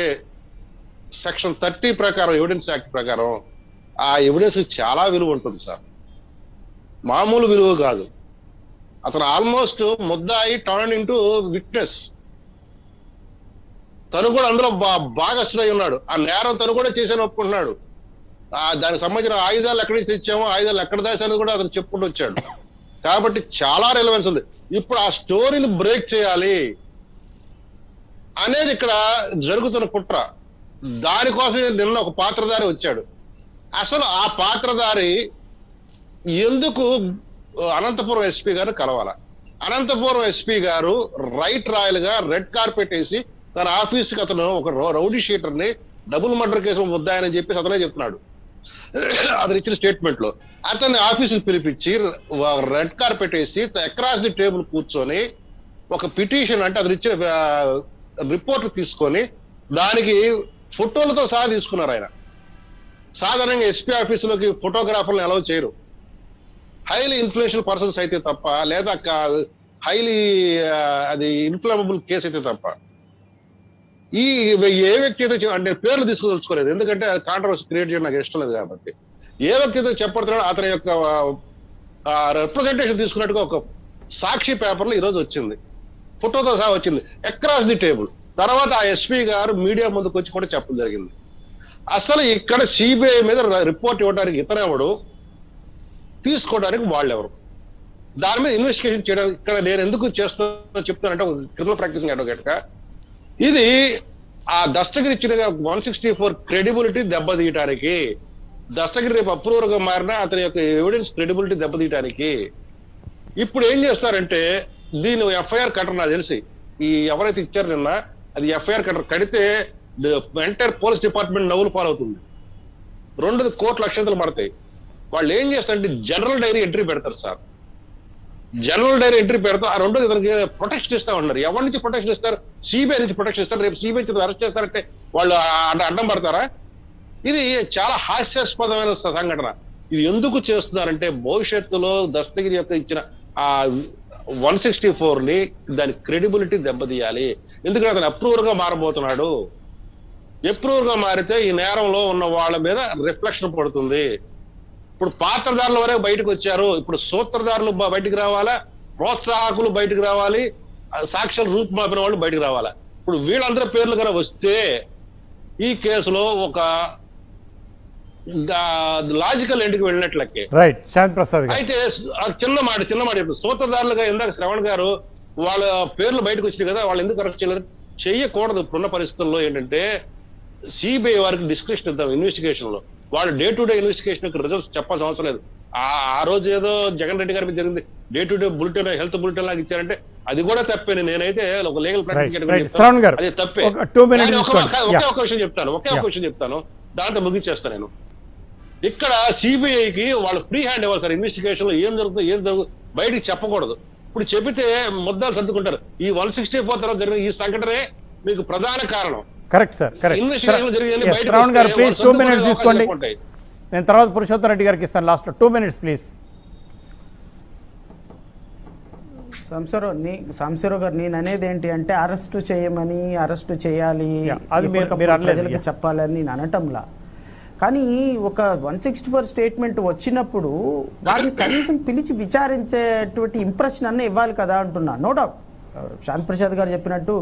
[SPEAKER 5] సెక్షన్ 30 ప్రకారం ఎవిడెన్స్ యాక్ట్ ప్రకారం ఆ ఎవిడెన్స్ చాలా విలువ ఉంటుంది సార్, మామూలు విలువ కాదు. అతను ఆల్మోస్ట్ ముద్దాయి టర్న్ ఇంటూ విట్నెస్. తను కూడా అందులో భాగస్థుడై ఉన్నాడు. ఆ నేరం తను కూడా చేశాను ఒప్పుకుంటున్నాడు. దానికి సంబంధించిన ఆయుధాలు ఎక్కడి నుంచి తెచ్చామో, ఆయుధాలు ఎక్కడ దాచానో కూడా అతను చెప్పుకుంటూ వచ్చాడు. కాబట్టి చాలా రెలవెన్స్ ఉంది. ఇప్పుడు ఆ స్టోరీని బ్రేక్ చేయాలి అనేది ఇక్కడ జరుగుతున్న కుట్ర. దానికోసం నిన్న ఒక పాత్రధారి వచ్చాడు. అసలు ఆ పాత్రధారి ఎందుకు అనంతపురం ఎస్పీ గారు కలవాల? అనంతపురం ఎస్పీ గారు రైట్ రాయల్ గా రెడ్ కార్పెట్ వేసి తన ఆఫీస్కి అతను ఒక రౌడీ షీటర్ ని డబుల్ మర్డర్ కేసు ముద్దాయని చెప్పేసి అతనే చెప్తున్నాడు అతను ఇచ్చిన స్టేట్మెంట్ లో. అతన్ని ఆఫీసుకి పిలిపించి రెడ్ కార్పెట్ వేసి అక్రాస్ ది టేబుల్ కూర్చొని ఒక పిటిషన్ అంటే అతను ఇచ్చిన రిపోర్ట్ తీసుకొని దానికి ఫోటోలతో సహా తీసుకున్నారు ఆయన. సాధారణంగా ఎస్పీ ఆఫీసులోకి ఫోటోగ్రాఫర్లు అలౌ చేయరు, హైలీ ఇన్ఫ్లుయెన్షియల్ పర్సన్స్ అయితే తప్ప, లేదా హైలీ అది ఇన్ఫ్లమబుల్ కేసు అయితే తప్ప. ఈ ఏ వ్యక్తి అయితే అంటే పేర్లు తీసుకోదలుచుకోలేదు, ఎందుకంటే అది కాంట్రవర్సీ క్రియేట్ చేయడం నాకు ఇష్టం లేదు కాబట్టి. ఏ వ్యక్తి అయితే చెప్పడుతున్నాడో అతని యొక్క రిప్రజెంటేషన్ తీసుకున్నట్టుగా ఒక సాక్షి పేపర్లో ఈరోజు వచ్చింది, ఫోటోతో సహా వచ్చింది అక్రాస్ ది టేబుల్. తర్వాత ఆ ఎస్పీ గారు మీడియా ముందుకు వచ్చి కూడా చెప్పడం జరిగింది. అసలు ఇక్కడ సిబిఐ మీద రిపోర్ట్ ఇవ్వడానికి ఇతనెవడు, తీసుకోవడానికి వాళ్ళెవరు, దాని మీద ఇన్వెస్టిగేషన్ చేయడం. ఇక్కడ నేను ఎందుకు చేస్తున్నా చెప్తానంటే ఒక క్రిమినల్ ప్రాక్టీసింగ్ అడ్వకేట్ గా ఇది ఆ దస్తగిరి ఇచ్చిన 164 క్రెడిబిలిటీ దెబ్బతీయటానికి, దస్తగిరి రేపు అప్రూవర్ గా మారినా అతని యొక్క ఎవిడెన్స్ క్రెడిబిలిటీ దెబ్బతీయటానికి ఇప్పుడు ఏం చేస్తారంటే దీని ఎఫ్ఐఆర్ కట్టరు. నాకు తెలిసి ఈ ఎవరైతే ఇచ్చారు నిన్న అది ఎఫ్ఐఆర్ కడితే ఎంటైర్ పోలీస్ డిపార్ట్మెంట్ నవ్వులు పాలవుతుంది. 2 కోట్ల లక్షలు పడతాయి. వాళ్ళు ఏం చేస్తారంటే జనరల్ డైరీ ఎంట్రీ పెడతారు సార్. జనరల్ డైరీ ఎంట్రీ పెడతారు. ఆ 2 ఇతనికి ప్రొటెక్షన్ ఇస్తా ఉన్నారు. ఎవరి నుంచి ప్రొటెక్షన్ ఇస్తారు? సిబిఐ నుంచి ప్రొటెక్షన్ ఇస్తారు. రేపు సిబిఐ నుంచి అరెస్ట్ చేస్తారంటే వాళ్ళు అడ్డం పడతారా? ఇది చాలా హాస్యాస్పదమైన సంఘటన. ఇది ఎందుకు చేస్తున్నారంటే భవిష్యత్తులో దస్తగిరి యొక్క ఇచ్చిన ఆ 164 ని దాని క్రెడిబిలిటీ దెబ్బతీయాలి. ఎందుకంటే అతను అప్రూవర్ గా మారబోతున్నాడు. అప్రూవర్ గా మారితే ఈ నేరంలో ఉన్న వాళ్ళ మీద రిఫ్లెక్షన్ పడుతుంది. ఇప్పుడు పాత్రదారుల వరకు బయటకు వచ్చారు, ఇప్పుడు సూత్రధారులు బయటకు రావాలా, ప్రోత్సాహకులు బయటకు రావాలి, సాక్ష్యాలు రూపుమాపిన వాళ్ళు బయటకు రావాలా. ఇప్పుడు వీళ్ళందరి పేర్లు కనుక వస్తే ఈ కేసులో ఒక లాజికల్ ఎండ్కి వెళ్ళినట్లకే.
[SPEAKER 1] రైట్, శాంతి ప్రసాద్ గారు.
[SPEAKER 5] అయితే చిన్న మాట చెప్తారు. సూత్రధారులుగా ఇందాక శ్రవణ్ గారు వాళ్ళ పేర్లు బయటకు వచ్చినాయి కదా, వాళ్ళు ఎందుకు అరెస్ట్ చేయలేరు? చెయ్యకూడదు. ఇప్పుడున్న పరిస్థితుల్లో ఏంటంటే సిబిఐ వారికి డిస్క్రిప్షన్ ఇద్దాం ఇన్వెస్టిగేషన్ లో. వాళ్ళు day to day investigation results చెప్పాల్సిన అవసరం లేదు. ఆ రోజు ఏదో జగన్ రెడ్డి గారి మీద జరిగింది, day to day bulletin health bulletin లాగా ఇచ్చారంటే అది కూడా తప్పే. నేనైతే ఒక లీగల్ ప్రాక్టీస్ అది తప్పే. ఒకే ఒక విషయం చెప్తాను, దాంతో ముగించేస్తాను నేను. ఇక్కడ సిబిఐకి వాళ్ళు ఫ్రీ హ్యాండ్ ఇవ్వాలి సార్. ఇన్వెస్టిగేషన్ లో ఏం జరుగుతుందో బయటికి చెప్పకూడదు. ఇప్పుడు చెబితే ముద్దాలు సర్దుకుంటారు. ఈ 164 తర్వాత జరిగిన ఈ సంఘటనే మీకు ప్రధాన కారణం.
[SPEAKER 1] Correct sir, correct. శ్రవణ్ గారు ప్లీజ్ 2 minutes తీసుకోండి. నేను తర్వాత పురుషోత్తమ్ రెడ్డి గారికి ఇస్తాను లాస్ట్ 2 minutes ప్లీజ్.
[SPEAKER 2] సాంబశివరావు గారు, నేను అనేది ఏంటి అంటే అరెస్టు చేయమని, అరెస్టు చేయాలి,
[SPEAKER 1] అది
[SPEAKER 2] ప్రజలకు చెప్పాలని నేను అనటంలా. కానీ ఒక 164 స్టేట్మెంట్ వచ్చినప్పుడు వారిని కనీసం పిలిచి విచారించేటువంటి ఇంప్రెషన్ అన్న ఇవ్వాలి కదా అంటున్నా. నో డౌట్ శాంతి ప్రసాద్ గారు చెప్పినట్టు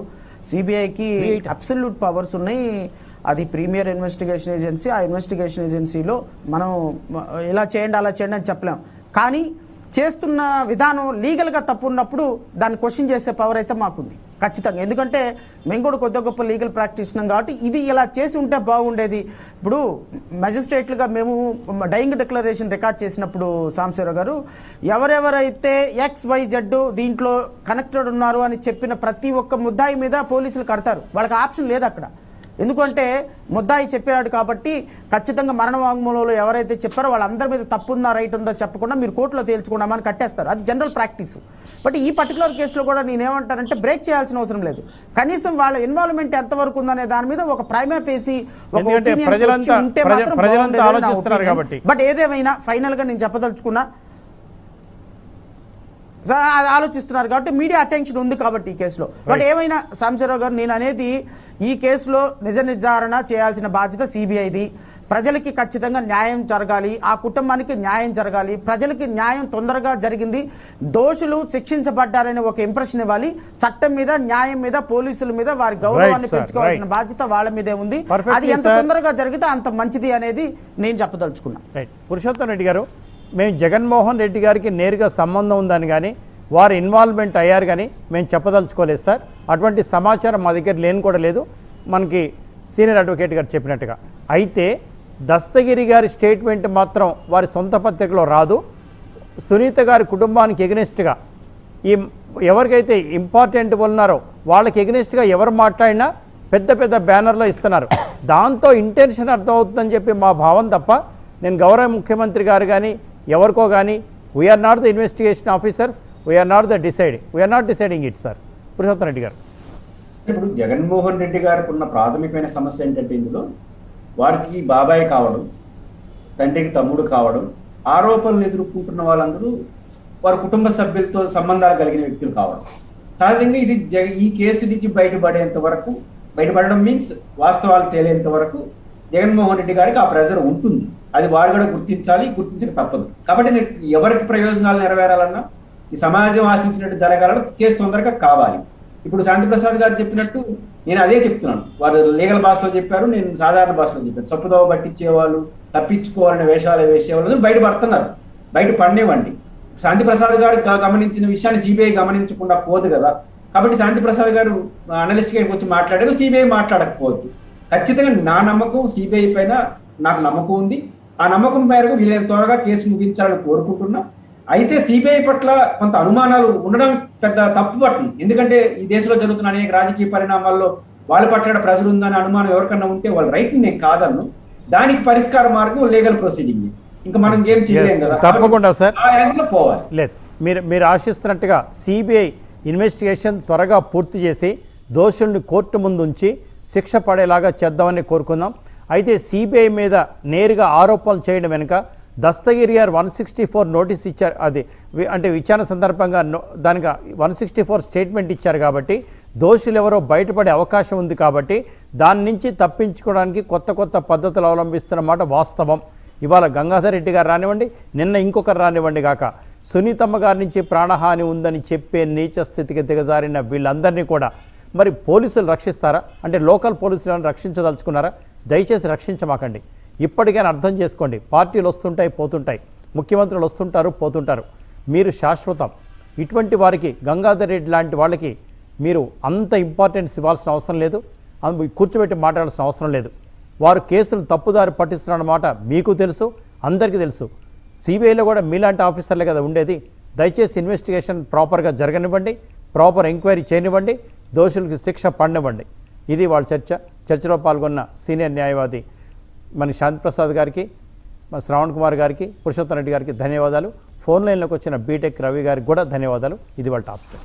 [SPEAKER 2] సిబిఐకి అబ్సల్యూట్ పవర్స్ ఉన్నాయి. అది ప్రీమియర్ ఇన్వెస్టిగేషన్ ఏజెన్సీ. ఆ ఇన్వెస్టిగేషన్ ఏజెన్సీలో మనం ఇలా చేయండి అలా చేయండి అని చెప్పలేం. కానీ చేస్తున్న విధానం లీగల్గా తప్పు ఉన్నప్పుడు దాన్ని క్వశ్చన్ చేసే పవర్ అయితే మాకుంది ఖచ్చితంగా. ఎందుకంటే మేము కూడా కొద్ది గొప్ప లీగల్ ప్రాక్టీషనర్ కాబట్టి ఇది ఇలా చేసి ఉంటే బాగుండేది. ఇప్పుడు మెజిస్ట్రేట్లుగా మేము డైయింగ్ డిక్లరేషన్ రికార్డ్ చేసినప్పుడు సాంబశివరావు గారు ఎవరెవరైతే XYZ దీంట్లో కనెక్టెడ్ ఉన్నారు అని చెప్పిన ప్రతి ఒక్క ముద్దాయి మీద పోలీసులు కడతారు. వాళ్ళకి ఆప్షన్ లేదు అక్కడ. ఎందుకంటే ముద్దాయి చెప్పాడు కాబట్టి ఖచ్చితంగా మరణ వాంగ్మూలంలో ఎవరైతే చెప్పారో వాళ్ళందరి మీద తప్పు ఉందా రైట్ ఉందో చెప్పకుండా మీరు కోర్టులో తేల్చుకున్నామని కట్టేస్తారు. అది జనరల్ ప్రాక్టీస్. బట్ ఈ పర్టికులర్ కేసులో కూడా నేనేమంటానంటే బ్రేక్ చేయాల్సిన అవసరం లేదు. కనీసం వాళ్ళ ఇన్వాల్వ్మెంట్ ఎంతవరకు ఉందనే దాని మీద ఒక ప్రైమా ఫేసి బట్ ఏదేమైనా ఫైనల్ గా నేను చెప్పదలుచుకున్నా ఆలోచిస్తున్నారు కాబట్టి మీడియా అటెన్షన్ ఉంది కాబట్టి ఈ కేసులో. బట్ ఏమైనా సాంబశివరావు గారు, నేను అనేది ఈ కేసులో నిజ నిర్ధారణ చేయాల్సిన బాధ్యత సిబిఐది. ప్రజలకి ఖచ్చితంగా న్యాయం జరగాలి, ఆ కుటుంబానికి న్యాయం జరగాలి, ప్రజలకి న్యాయం తొందరగా జరిగింది, దోషులు శిక్షించబడ్డారనే ఒక ఇంప్రెషన్ ఇవ్వాలి. చట్టం మీద, న్యాయం మీద, పోలీసుల మీద వారి గౌరవాన్ని పెంచుకోవాల్సిన బాధ్యత వాళ్ళ మీదే ఉంది. అది ఎంత తొందరగా జరిగితే అంత మంచిది అనేది నేను చెప్పదలుచుకున్నా.
[SPEAKER 1] పురుషోత్తం రెడ్డి గారు, మేము జగన్మోహన్ రెడ్డి గారికి నేరుగా సంబంధం ఉందని కానీ వారు ఇన్వాల్వ్మెంట్ అయ్యారు కానీ మేము చెప్పదలుచుకోలేదు సార్. అటువంటి సమాచారం మా దగ్గర లేని కూడా లేదు, మనకి సీనియర్ అడ్వకేట్ గారు చెప్పినట్టుగా. అయితే దస్తగిరి గారి స్టేట్మెంట్ మాత్రం వారి సొంత పత్రికలో రాదు. సునీత గారి కుటుంబానికి ఎగనెస్ట్గా ఈ ఎవరికైతే ఇంపార్టెంట్ ఉన్నారో వాళ్ళకి ఎగనెస్ట్గా ఎవరు మాట్లాడినా పెద్ద పెద్ద బ్యానర్లో ఇస్తున్నారు. దాంతో ఇంటెన్షన్ అర్థమవుతుందని చెప్పి మా భావం తప్ప, నేను గౌరవ ముఖ్యమంత్రి గారు కానీ ఎవరికో కానీ we are not the investigation officers, we are not deciding it sir. Purushottam Reddy garu,
[SPEAKER 3] ఇప్పుడు జగన్మోహన్ రెడ్డి గారికి ఉన్న ప్రాథమికమైన సమస్య ఏంటంటే, ఇందులో వారికి బాబాయ్ కావడం, తండ్రికి తమ్ముడు కావడం, ఆరోపణలు ఎదుర్కొంటున్న వాళ్ళందరూ వారి కుటుంబ సభ్యులతో సంబంధాలు కలిగిన వ్యక్తులు కావడం. సహజంగా ఇది ఈ కేసు నుంచి బయటపడడం మీన్స్ వాస్తవాలు తేలేంత వరకు జగన్మోహన్ రెడ్డి గారికి ఆ ప్రెజర్ ఉంటుంది. అది వారు కూడా గుర్తించక తప్పదు. కాబట్టి ఎవరికి ప్రయోజనాలు నెరవేరాలన్నా, ఈ సమాజం ఆశించినట్టు జరగాలన్నా కేసు తొందరగా కావాలి. ఇప్పుడు శాంతిప్రసాద్ గారు చెప్పినట్టు నేను అదే చెప్తున్నాను. వారు లీగల్ భాషలో చెప్పారు, నేను సాధారణ భాషలో చెప్పాను. సప్పుదోవ పట్టించేవాళ్ళు, తప్పించుకోవాలనే వేషాలు వేసేవాళ్ళు బయటపడుతున్నారు. బయట పడినేవండి. శాంతిప్రసాద్ గారు గమనించిన విషయాన్ని సిబిఐ గమనించకుండా పోదు కదా. కాబట్టి శాంతిప్రసాద్ గారు అనలిస్ట్ గా వచ్చి మాట్లాడారు, సిబిఐ మాట్లాడకపోవచ్చు. ఖచ్చితంగా నా నమ్మకం సిబిఐ పైన నాకు నమ్మకం ఉంది. ఆ నమ్మకం మేరకు వీళ్ళని త్వరగా కేసు ముగించాలని కోరుకుంటున్నా. అయితే సిబిఐ పట్ల కొంత అనుమానాలు ఉండడం పెద్ద తప్పు పట్టింది. ఎందుకంటే ఈ దేశంలో జరుగుతున్న అనేక రాజకీయ పరిణామాల్లో వాళ్ళ పట్ల ప్రెజర్ ఉందని అనుమానం ఎవరికన్నా ఉంటే వాళ్ళ రైట్ నేను కాదన్ను. దానికి పరిష్కార మార్గం లీగల్ ప్రొసీడింగ్. ఇంకా మనం ఏం చేయలేం కదా.
[SPEAKER 1] తప్పకుండా సార్,
[SPEAKER 3] ఆ యాంగిల్లో పోవాలి.
[SPEAKER 1] లేదు, మీరు ఆశిస్తున్నట్టుగా సిబిఐ ఇన్వెస్టిగేషన్ త్వరగా పూర్తి చేసి దోషుల్ని కోర్టు ముందు ఉంచి శిక్ష పడేలాగా చేద్దామని కోరుకుందాం. అయితే సిబిఐ మీద నేరుగా ఆరోపణలు చేయడం వెనుక దస్తగిరి గారు 164 నోటీస్ ఇచ్చారు. అది అంటే విచారణ సందర్భంగా దానికి 164 స్టేట్మెంట్ ఇచ్చారు కాబట్టి దోషులు ఎవరో బయటపడే అవకాశం ఉంది. కాబట్టి దాని నుంచి తప్పించుకోవడానికి కొత్త పద్ధతులు అవలంబిస్తున్నమాట వాస్తవం. ఇవాళ గంగాధర్ రెడ్డి గారు రానివ్వండి, నిన్న ఇంకొకరు రానివ్వండి గాక, సునీతమ్మ గారి నుంచి ప్రాణహాని ఉందని చెప్పే నీచ స్థితికి దిగజారిన వీళ్ళందరినీ కూడా మరి పోలీసులు రక్షిస్తారా? అంటే లోకల్ పోలీసులను రక్షించదలుచుకున్నారా? దయచేసి రక్షించమాకండి. ఇప్పటికైనా అర్థం చేసుకోండి. పార్టీలు వస్తుంటాయి, పోతుంటాయి, ముఖ్యమంత్రులు వస్తుంటారు, పోతుంటారు. మీరు శాశ్వతం. ఇటువంటి వారికి, గంగాధర్ రెడ్డి లాంటి వాళ్ళకి మీరు అంత ఇంపార్టెన్స్ ఇవ్వాల్సిన అవసరం లేదు, కూర్చోబెట్టి మాట్లాడాల్సిన అవసరం లేదు. వారు కేసులు తప్పుదారి పట్టిస్తున్నారన్నమాట మీకు తెలుసు, అందరికీ తెలుసు. సిబిఐలో కూడా మీలాంటి ఆఫీసర్లే కదా ఉండేది. దయచేసి ఇన్వెస్టిగేషన్ ప్రాపర్గా జరగనివ్వండి, ప్రాపర్ ఎంక్వైరీ చేయనివ్వండి, దోషులకు శిక్ష పడనివ్వండి. ఇది వాళ్ళ చర్చలో పాల్గొన్న సీనియర్ న్యాయవాది మన శాంతిప్రసాద్ గారికి, మన శ్రావణ్ కుమార్ గారికి, పురుషోత్తం రెడ్డి గారికి ధన్యవాదాలు. ఫోన్ లైన్లోకి వచ్చిన బీటెక్ రవి గారికి కూడా ధన్యవాదాలు. ఇది వాళ్ళ టాప్ స్టోరీ.